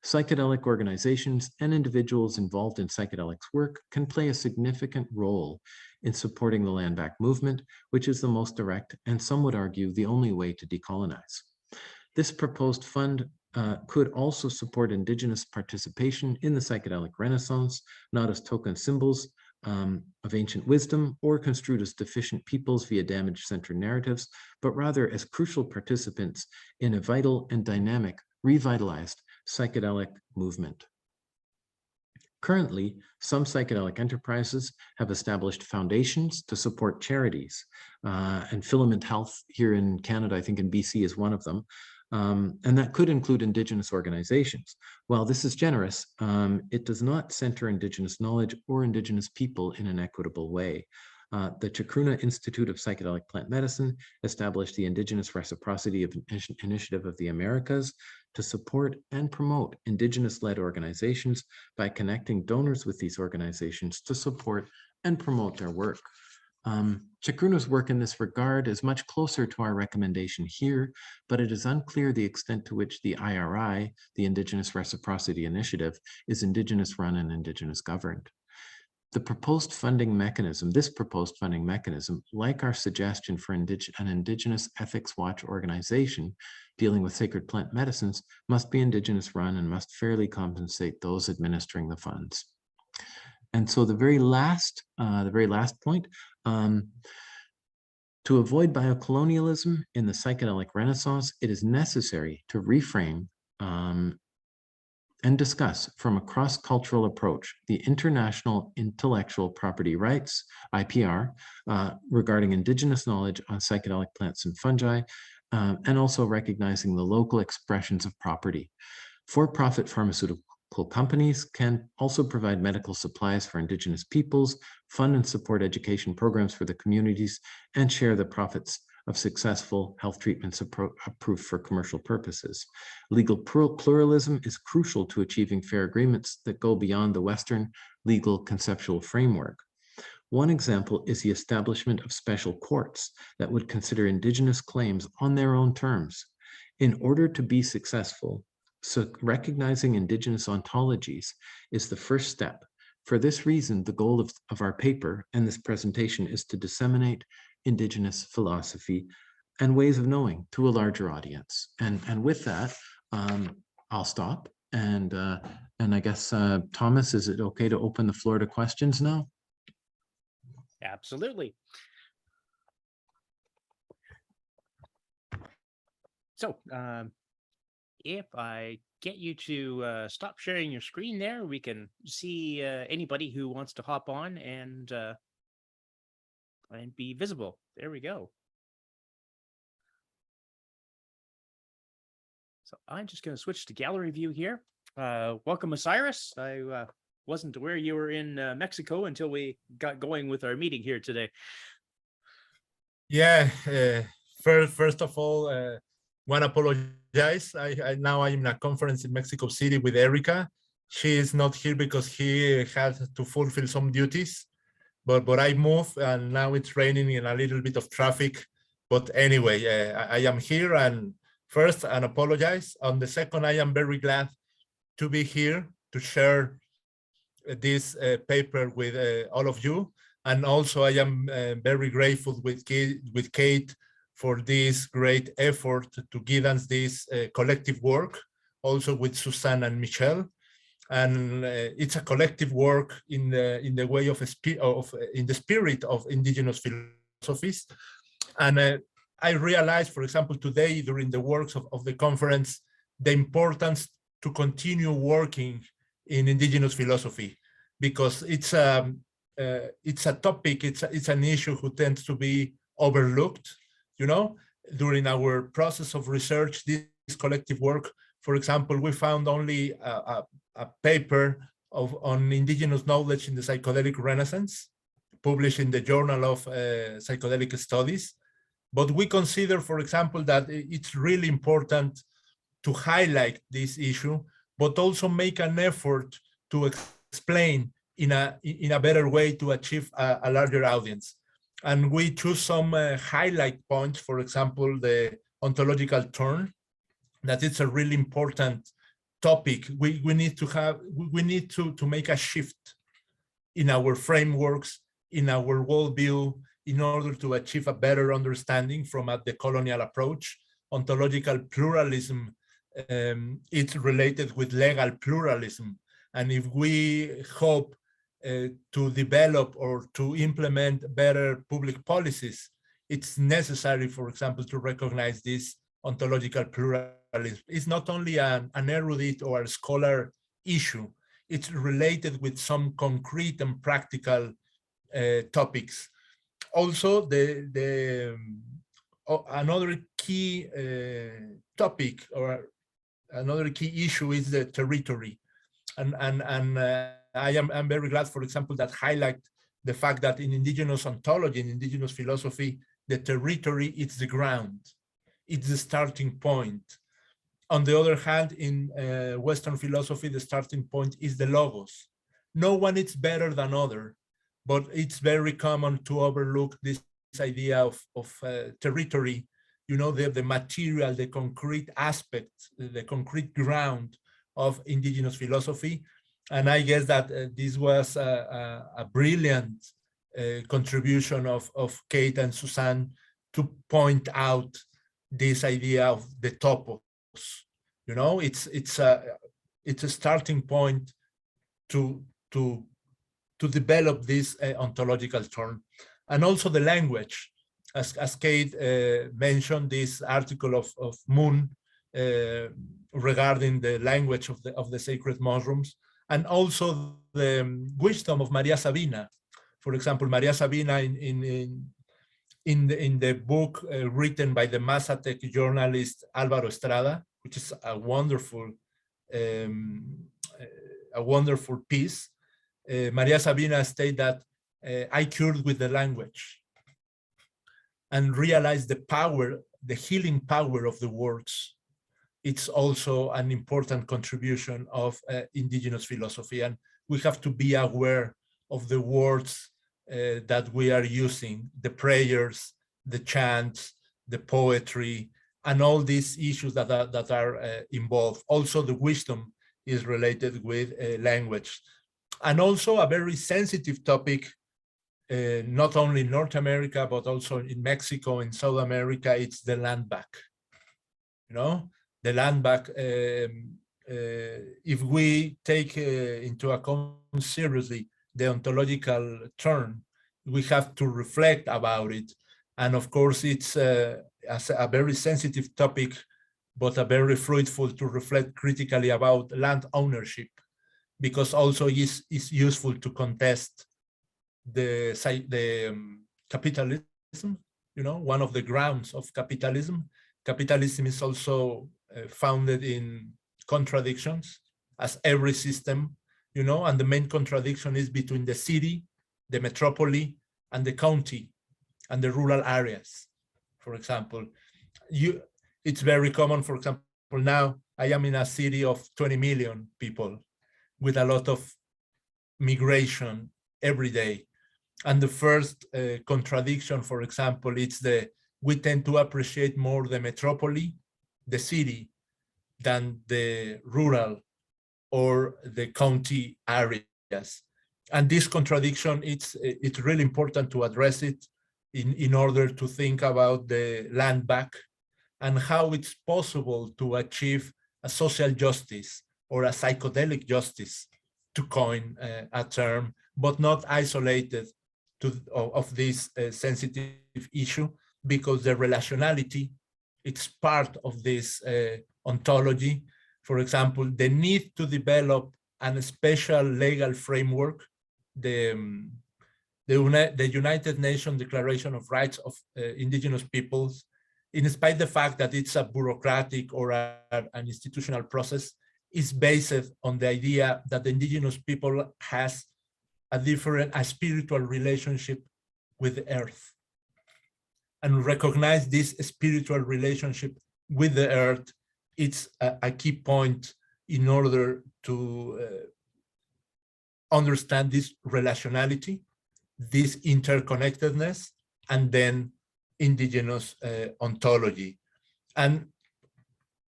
Psychedelic organizations and individuals involved in psychedelics work can play a significant role in supporting the land back movement, which is the most direct and some would argue the only way to decolonize. This proposed fund could also support Indigenous participation in the psychedelic renaissance, not as token symbols of ancient wisdom or construed as deficient peoples via damage-centered narratives, but rather as crucial participants in a vital and dynamic, revitalized psychedelic movement. Currently, some psychedelic enterprises have established foundations to support charities, and Filament Health here in Canada, I think in BC, is one of them. And that could include Indigenous organizations. While this is generous, it does not center Indigenous knowledge or Indigenous people in an equitable way. The Chacruna Institute of Psychedelic Plant Medicine established the Indigenous Reciprocity Initiative of the Americas to support and promote Indigenous-led organizations by connecting donors with these organizations to support and promote their work. Chacruna's work in this regard is much closer to our recommendation here, but it is unclear the extent to which the IRI, the Indigenous Reciprocity Initiative, is Indigenous run and Indigenous governed. The proposed funding mechanism, like our suggestion for an Indigenous Ethics Watch organization dealing with sacred plant medicines, must be Indigenous run and must fairly compensate those administering the funds. And so the very last point, to avoid biocolonialism in the psychedelic renaissance, it is necessary to reframe and discuss from a cross-cultural approach the international intellectual property rights, IPR, regarding Indigenous knowledge on psychedelic plants and fungi, and also recognizing the local expressions of property. For-profit pharmaceutical companies can also provide medical supplies for Indigenous peoples, fund and support education programs for the communities, and share the profits of successful health treatments approved for commercial purposes. Legal pluralism is crucial to achieving fair agreements that go beyond the Western legal conceptual framework. One example is the establishment of special courts that would consider Indigenous claims on their own terms. In order to be successful, so recognizing Indigenous ontologies is the first step For this reason, the goal of our paper and this presentation is to disseminate Indigenous philosophy and ways of knowing to a larger audience. And with that, I'll stop. And I guess, Thomas, is it okay to open the floor to questions now? Absolutely. So if I get you to stop sharing your screen there, we can see anybody who wants to hop on and be visible. There we go. So I'm just going to switch to gallery view here. Welcome, Osiris. I wasn't aware you were in Mexico until we got going with our meeting here today. Yeah, first of all, want to apologize. Now I'm in a conference in Mexico City with Erica. She is not here because he had to fulfill some duties, but I moved and now it's raining in a little bit of traffic. But anyway, I am here, and first, I apologize. On the second, I am very glad to be here to share this paper with all of you. And also, I am very grateful with Kate for this great effort to give us this collective work, also with Suzanne and Michelle. And it's a collective work in the way of in the spirit of Indigenous philosophies. And I realized, for example, today during the works of the conference, the importance to continue working in Indigenous philosophy, because it's a topic, it's an issue who tends to be overlooked. You know, during our process of research, this collective work, for example, we found only a paper on Indigenous knowledge in the psychedelic Renaissance, published in the Journal of Psychedelic Studies. But we consider, for example, that it's really important to highlight this issue, but also make an effort to explain in a better way to achieve a larger audience. And we choose some highlight points, for example, the ontological turn, that it's a really important topic. We need to make a shift in our frameworks, in our worldview, in order to achieve a better understanding from the colonial approach. Ontological pluralism, it's related with legal pluralism. And if we hope to develop or to implement better public policies, it's necessary, for example, to recognize this ontological pluralism. It's not only an erudite or a scholar issue, it's related with some concrete and practical topics. Also, another key topic or another key issue is the territory. And I'm very glad, for example, that highlight the fact that in Indigenous ontology, in Indigenous philosophy, the territory is the ground, it's the starting point. On the other hand, in Western philosophy, the starting point is the logos. No one is better than other, but it's very common to overlook this idea of territory, you know, the material, the concrete aspect, the concrete ground of Indigenous philosophy. And I guess that this was a brilliant contribution of Kate and Suzanne to point out this idea of the topos. You know, it's a starting point to develop this ontological turn. And also the language, as Kate mentioned, this article of Moon regarding the language of the sacred mushrooms, and also the wisdom of Maria Sabina. For example, Maria Sabina in the book written by the Mazatec journalist Álvaro Estrada, which is a wonderful piece. Maria Sabina stated that I cured with the language and realized the power, the healing power of the words. It's also an important contribution of Indigenous philosophy, and we have to be aware of the words that we are using, the prayers, the chants, the poetry, and all these issues that are involved. Also, the wisdom is related with language. And also a very sensitive topic, not only in North America, but also in Mexico, in South America, it's the land back. You know, the land back, if we take into account seriously the ontological term, we have to reflect about it. And of course, it's a very sensitive topic, but a very fruitful to reflect critically about land ownership, because also is useful to contest the capitalism, you know, one of the grounds of capitalism. Capitalism is also founded in contradictions, as every system, you know, and the main contradiction is between the city, the metropole, and the county, and the rural areas. For example, it's very common, for example, now I am in a city of 20 million people with a lot of migration every day. And the first contradiction, for example, it's we tend to appreciate more the metropole, the city, than the rural or the county areas. And this contradiction, it's really important to address it in order to think about the land back and how it's possible to achieve a social justice or a psychedelic justice, to coin a term, but not isolated of this sensitive issue, because the relationality, it's part of this ontology. For example, the need to develop a special legal framework, the United Nations Declaration of Rights of Indigenous Peoples, in spite of the fact that it's a bureaucratic or an institutional process, is based on the idea that the indigenous people has a spiritual relationship with the earth. And recognize this spiritual relationship with the earth, it's a key point in order to understand this relationality, this interconnectedness, and then indigenous ontology. And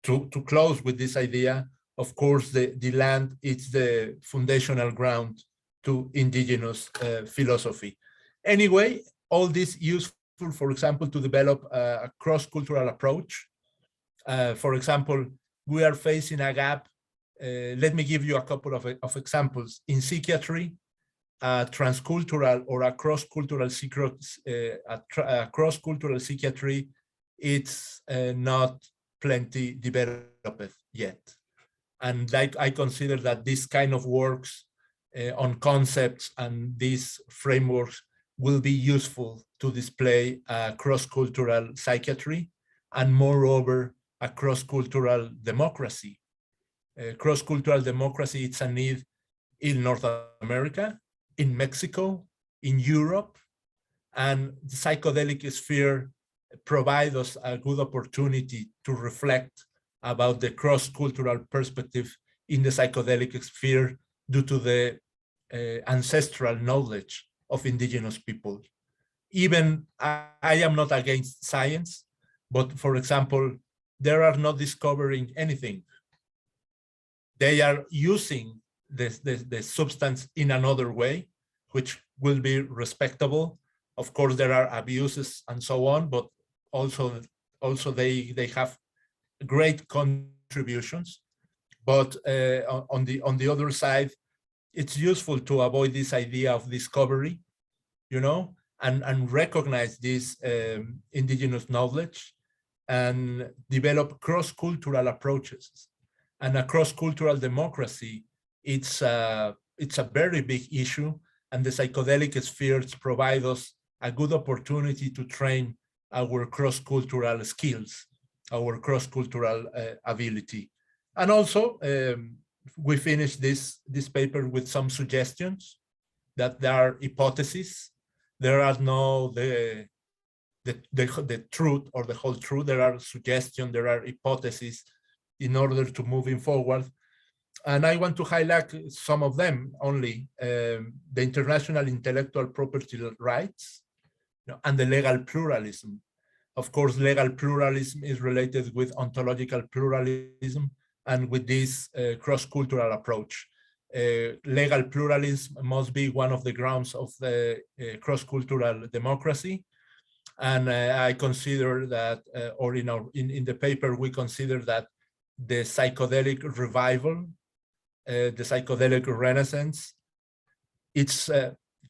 to close with this idea, of course, the land is the foundational ground to indigenous philosophy. Anyway, all this useful, for example, to develop a cross-cultural approach. For example, we are facing a gap. Let me give you a couple of examples. In psychiatry, transcultural or a cross-cultural psychiatry, it's not plenty developed yet. And I consider that this kind of works on concepts and these frameworks will be useful to display a cross-cultural psychiatry, and moreover, a cross-cultural democracy. Cross-cultural democracy, it's a need in North America, in Mexico, in Europe, and the psychedelic sphere provides us a good opportunity to reflect about the cross-cultural perspective in the psychedelic sphere due to the ancestral knowledge of indigenous people. Even I am not against science, but for example, they are not discovering anything. They are using the substance in another way, which will be respectable. Of course, there are abuses and so on, but also they have great contributions. But on the other side, it's useful to avoid this idea of discovery, you know, and recognize this indigenous knowledge and develop cross-cultural approaches. And a cross-cultural democracy, it's a very big issue, and the psychedelic spheres provide us a good opportunity to train our cross-cultural skills, our cross-cultural ability. And also, we finished this paper with some suggestions that there are hypotheses. There are no the truth or the whole truth. There are suggestions, there are hypotheses in order to moving forward. And I want to highlight some of them only. The international intellectual property rights, you know, and the legal pluralism. Of course, legal pluralism is related with ontological pluralism and with this cross-cultural approach. legal pluralism must be one of the grounds of the cross-cultural democracy. And I consider that, or in the paper, we consider that the psychedelic revival, the psychedelic renaissance,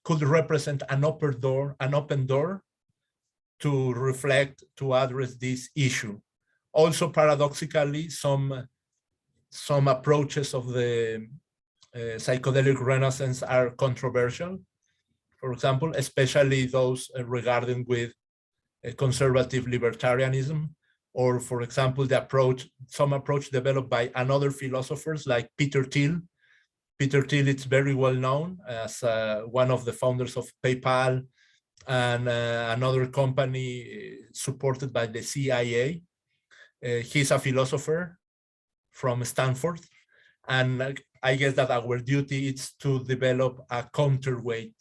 could represent an open door to reflect, to address this issue. Also, paradoxically, some approaches of the psychedelic renaissance are controversial. For example, especially those regarding with conservative libertarianism, or for example, some approach developed by another philosophers like Peter Thiel. Peter Thiel is very well known as one of the founders of PayPal and another company supported by the CIA. He's a philosopher from Stanford. And I guess that our duty is to develop a counterweight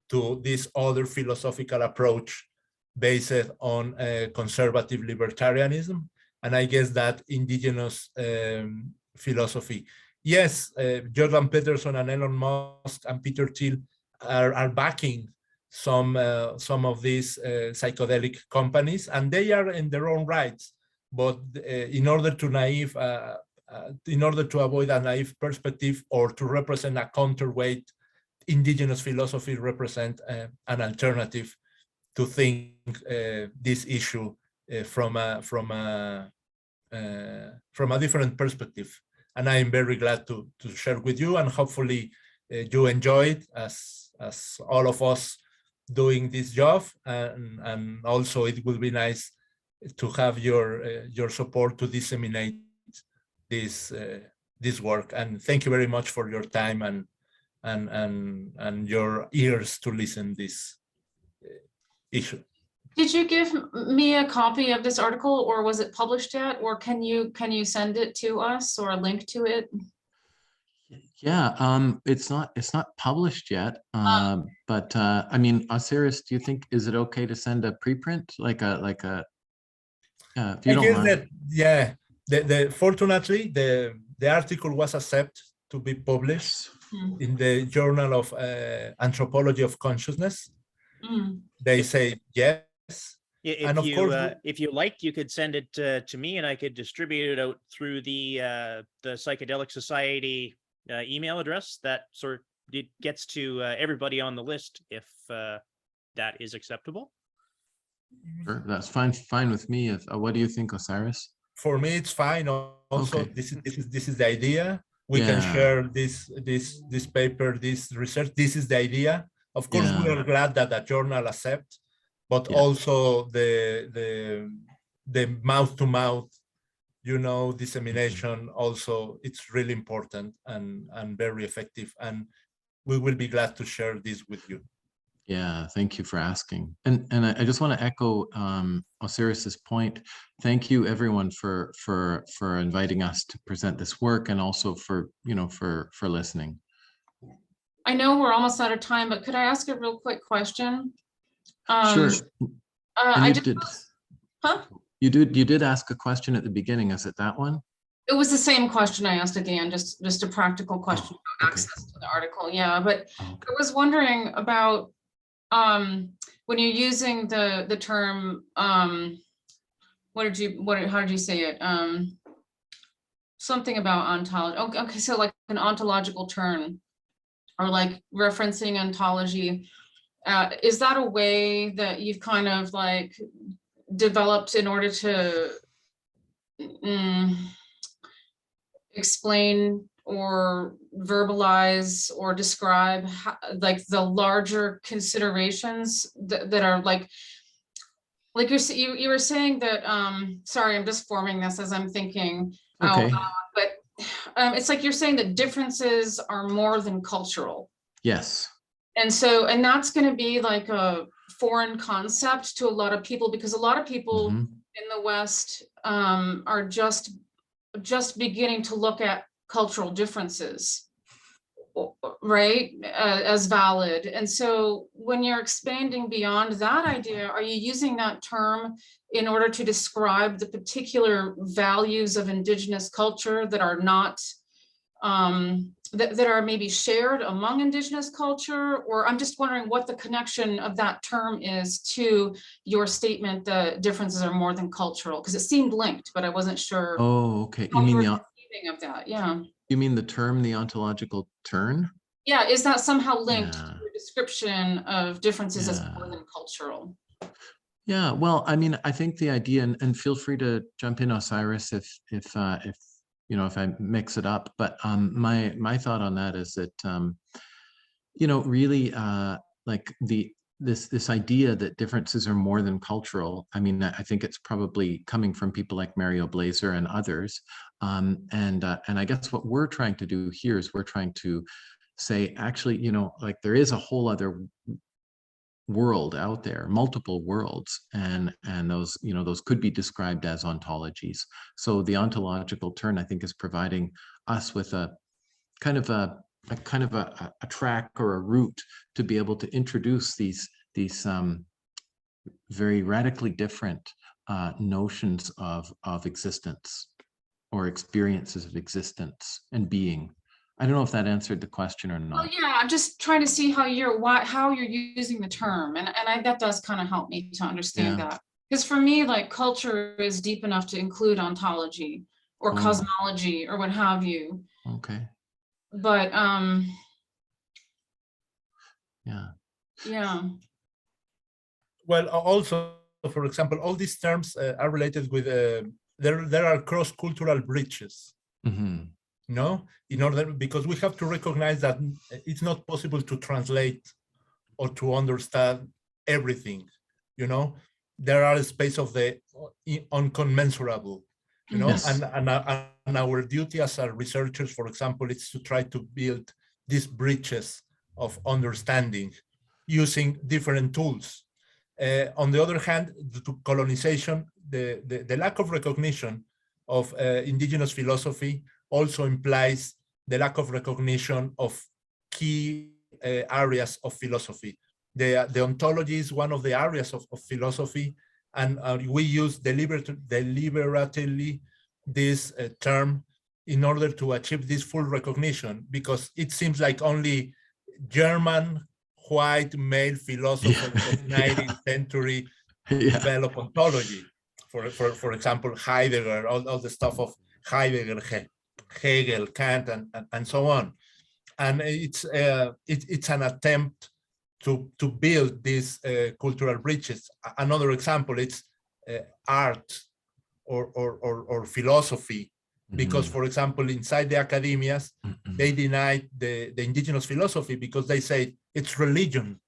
to this other philosophical approach based on conservative libertarianism. And I guess that indigenous philosophy. Yes, Jordan Peterson and Elon Musk and Peter Thiel are backing some of these psychedelic companies, and they are in their own rights. But in order to avoid a naive perspective or to represent a counterweight, indigenous philosophy represent an alternative to think this issue from a different perspective. And I am very glad to share with you, and hopefully you enjoy it as all of us doing this job. And also it will be nice to have your support to disseminate this work. And thank you very much for your time and your ears to listen this issue. Did you give me a copy of this article, or was it published yet? Or can you send it to us, or a link to it? Yeah, it's not published yet, but I mean, Osiris, do you think, is it okay to send a preprint, like a if you don't mind? That, yeah, fortunately the article was accepted to be published in the Journal of Anthropology of Consciousness. They say yes. And of course, if you liked, you could send it to me, and I could distribute it out through the Psychedelic Society email address. That sort of gets to everybody on the list, if that is acceptable. Sure, that's fine with me. What do you think, Osiris? For me, it's fine. Also, Okay. this is the idea. We can share this paper, this research. This is the idea. Of course, we are glad that the journal accepts, but also the mouth to mouth, dissemination. Also, it's really important and very effective. And we will be glad to share this with you. Yeah, thank you for asking. And I just want to echo Osiris's point. Thank you everyone for inviting us to present this work, and also for listening. I know we're almost out of time, but could I ask a real quick question? Sure. You Huh? did ask a question at the beginning. Is it that one? It was the same question I asked at the end, just a practical question about access to the article. Yeah, but I was wondering about when you're using the term, how did you say it? Something about ontology. Okay, so like an ontological term, or like referencing ontology. Is that a way that you've kind of like developed in order to explain or verbalize or describe like the larger considerations that are like you were saying that, sorry, I'm just forming this as I'm thinking out loud, but it's like you're saying that differences are more than cultural. Yes. And that's going to be like a foreign concept to a lot of people, because a lot of people in the West are just beginning to look at cultural differences, right, as valid. And so when you're expanding beyond that idea, are you using that term in order to describe the particular values of indigenous culture that are not that are maybe shared among Indigenous culture? Or I'm just wondering what the connection of that term is to your statement that differences are more than cultural, because it seemed linked, but I wasn't sure. Oh, okay. how You you mean were the conceiving of that. Yeah. you mean the term the ontological turn? Yeah, is that somehow linked Yeah. to your description of differences as more Yeah. than cultural? Yeah, well, I mean, I think the idea, and feel free to jump in, Osiris, if you know, if I mix it up. But my thought on that is that you know, really like this idea that differences are more than cultural. I mean, I think it's probably coming from people like Mario Blazer and others. And I guess what we're trying to do here is we're trying to say, actually, you know, like there is a whole other world out there, multiple worlds, and those, you know, those could be described as ontologies. So the ontological turn, I think, is providing us with a kind of a track or a route to be able to introduce these very radically different notions of existence or experiences of existence and being. I don't know if that answered the question or Oh not. yeah, I'm just trying to see how you're using the term, and that does kind of help me to understand Yeah. that. Because for me, like culture is deep enough to include ontology or Oh. cosmology or what have you. Okay. But Yeah. yeah. Well, also, for example, all these terms are related with there are cross-cultural bridges. Mm-hmm. No, in order, because we have to recognize that it's not possible to translate or to understand everything. You know, there are a space of the uncommensurable. You know, Yes. and our duty as our researchers, for example, is to try to build these bridges of understanding using different tools. On the other hand, to colonization, the lack of recognition of indigenous philosophy also implies the lack of recognition of key areas of philosophy. The ontology is one of the areas of philosophy, and we use deliberately this term in order to achieve this full recognition, because it seems like only German white male philosophers of 19th century develop ontology. For example, Heidegger, all the stuff of Heidegger, Hegel, Kant, and so on. And it's an attempt to build these cultural bridges. Another example, it's art or philosophy, because, for example, inside the academias, they deny the indigenous philosophy because they say it's religion,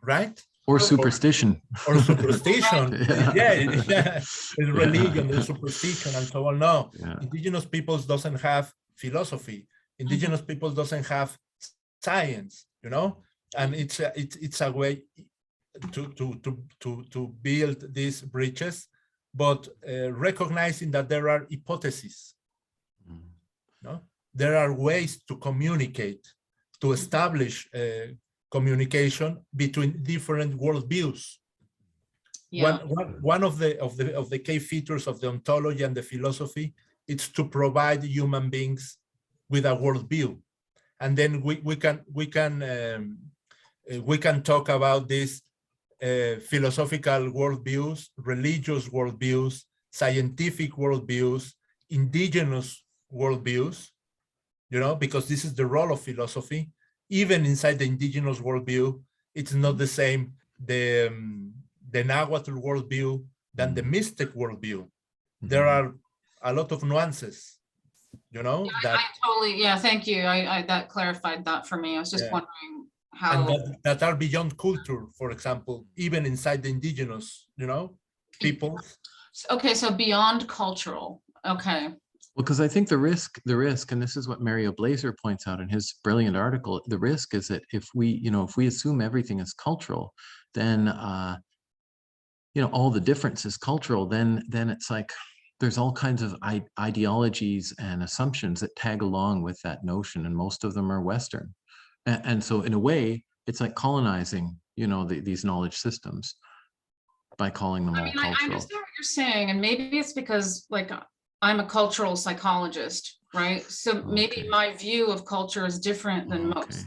right? Or superstition. Or superstition. Yeah, it's religion, there's superstition, and so on. No, indigenous peoples doesn't have philosophy. Indigenous peoples doesn't have science, you know, and it's a way to build these bridges, but recognizing that there are hypotheses. No, there are ways to communicate, to establish communication between different worldviews. Yeah. One of the key features of the ontology and the philosophy is to provide human beings with a worldview, and then we can talk about these philosophical worldviews, religious worldviews, scientific worldviews, indigenous worldviews. You know, because this is the role of philosophy. Even inside the indigenous worldview, it's not the same the Nahuatl worldview than the mystic worldview. There are a lot of nuances, you know. Yeah, I totally, yeah, thank you. That clarified that for me. I was just wondering how. And that are beyond culture, for example, even inside the indigenous, you know, people. Okay, so beyond cultural. Okay. Well, because I think the risk, and this is what Mario Blazer points out in his brilliant article, the risk is that if we assume everything is cultural, then, all the difference is cultural, then it's like, there's all kinds of ideologies and assumptions that tag along with that notion, and most of them are Western. And so in a way, it's like colonizing, these knowledge systems by calling them all cultural. I understand what you're saying, and maybe it's because, like, I'm a cultural psychologist, right? So maybe Okay. my view of culture is different than Okay. most.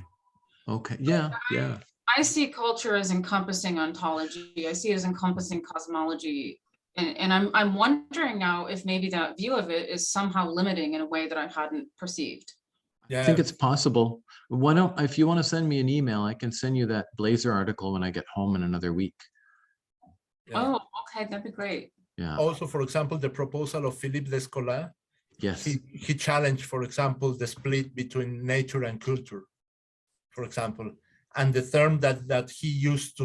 Okay. Yeah. Yeah. I see culture as encompassing ontology. I see it as encompassing cosmology. And I'm wondering now if maybe that view of it is somehow limiting in a way that I hadn't perceived. I think Yeah, it's possible. Why don't, if you want to send me an email, I can send you that Blazer article when I get home in another week. yeah. Oh, okay, that'd be great. Yeah. Also, for example, the proposal of Philippe Descola, Yes. he challenged, for example, the split between nature and culture, for example, and the term that he used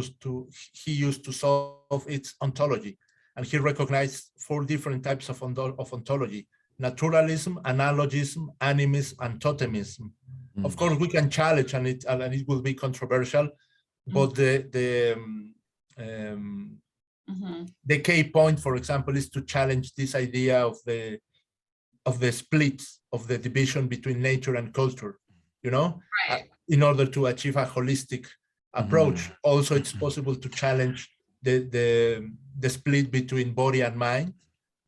to solve its ontology, and he recognized 4 different types of ontology: naturalism, analogism, animism, and totemism. Of course, we can challenge, and it will be controversial, but the key point, for example, is to challenge this idea of the split, of the division between nature and culture, Right. in order to achieve a holistic approach. Also, it's possible to challenge the split between body and mind.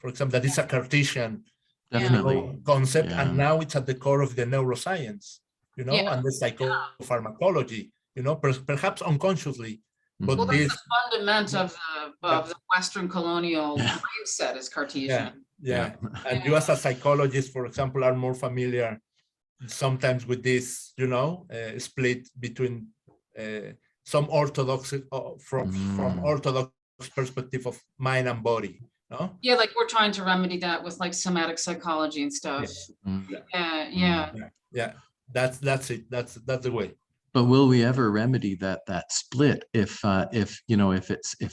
For example, that is a Cartesian Definitely. concept, Yeah. and now it's at the core of the neuroscience, Yeah. and the psychopharmacology, perhaps unconsciously, but Well, this, that's the fundament of the Western colonial Yeah. mindset is Cartesian. yeah. And you as a psychologist, for example, are more familiar sometimes with this, split between some orthodox from orthodox perspective of mind and body. No? Yeah, like we're trying to remedy that with like somatic psychology and stuff. Mm. Yeah. Yeah. That's it. That's the way. But will we ever remedy that split if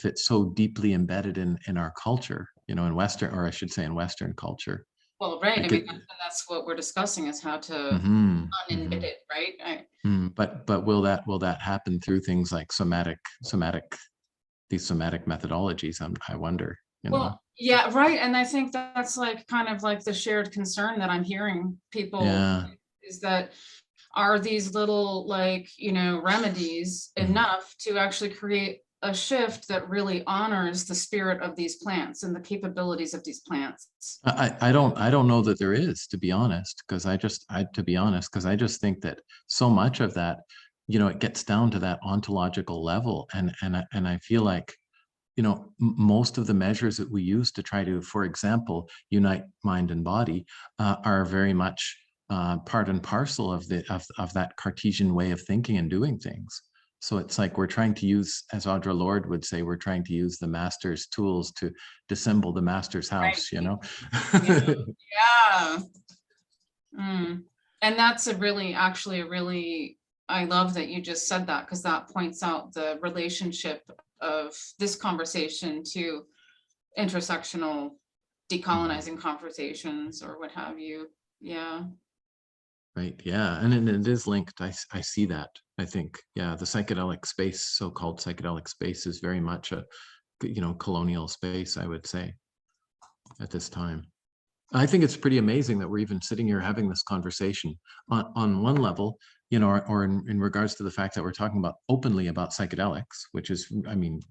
it's so deeply embedded in our culture, in Western, or I should say in Western culture? Well, right. I Like mean, that's what we're discussing is how to unembed it, right? But will that happen through things like these somatic methodologies? I wonder. Well, yeah, right. And I think that's like kind of like the shared concern that I'm hearing people is that are these little like, remedies enough to actually create a shift that really honors the spirit of these plants and the capabilities of these plants? I don't know that there is, to be honest, because I just think that so much of that, it gets down to that ontological level, and I feel like, most of the measures that we use to try to, for example, unite mind and body, are very much part and parcel of that Cartesian way of thinking and doing things. So it's like we're trying to use, as Audre Lorde would say, we're trying to use the master's tools to dissemble the master's house, Yeah. And that's I love that you just said that, because that points out the relationship of this conversation to intersectional decolonizing conversations or what have you. Yeah. Right. Yeah. And it is linked. I see that. I think, the psychedelic space, so-called psychedelic space, is very much a, colonial space, I would say, at this time. I think it's pretty amazing that we're even sitting here having this conversation on one level, or in regards to the fact that we're talking openly about psychedelics, which is,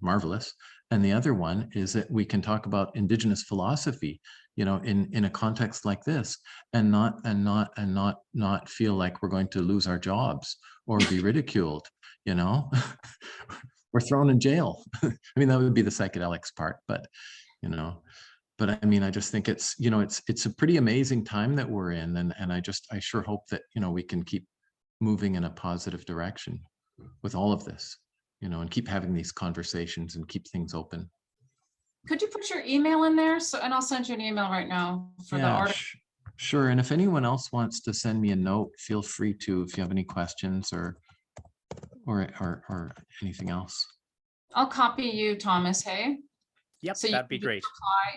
marvelous. And the other one is that we can talk about Indigenous philosophy, in a context like this, and not feel like we're going to lose our jobs or be ridiculed, or thrown in jail. That would be the psychedelics part, but, But I just think it's, it's a pretty amazing time that we're in. And I sure hope that, we can keep moving in a positive direction with all of this, and keep having these conversations and keep things open. Could you put your email in there? And I'll send you an email right now for the article. Sure. And if anyone else wants to send me a note, feel free to, if you have any questions or anything else. I'll copy you, Thomas. Hey. Yep, So that'd be great.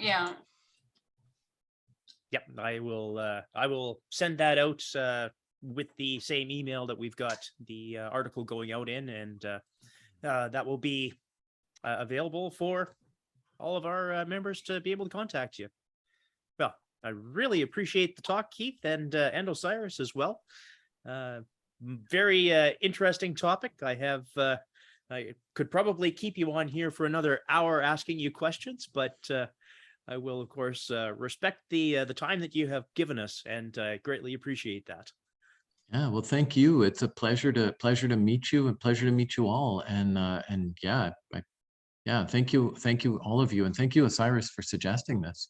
Yeah. Yep, I will send that out with the same email that we've got the article going out in, and that will be available for all of our members to be able to contact you. Well, I really appreciate the talk, Keith, and Osiris as well. Very interesting topic. I could probably keep you on here for another hour asking you questions, but I will, of course, respect the time that you have given us, and I greatly appreciate that. Yeah, well, thank you. It's a pleasure to meet you, and pleasure to meet you all. And yeah, yeah, thank you, all of you, and thank you, Osiris, for suggesting this.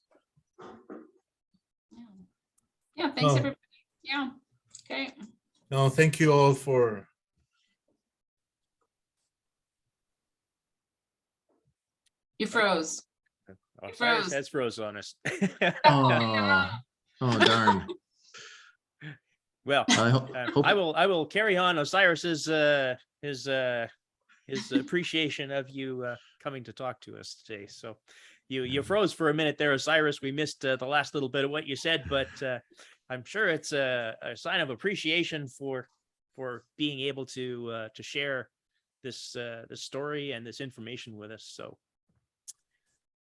Yeah, thanks Oh. everybody. Yeah, okay. No, thank you all for. You froze. Osiris froze. has froze on us. Oh, darn. Well, I hope I will carry on Osiris's his appreciation of you coming to talk to us today. So you froze for a minute there, Osiris. We missed the last little bit of what you said, but I'm sure it's a sign of appreciation for being able to share this this story and this information with us. So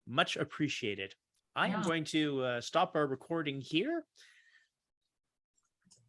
much appreciated. I am Yeah. going to stop our recording here.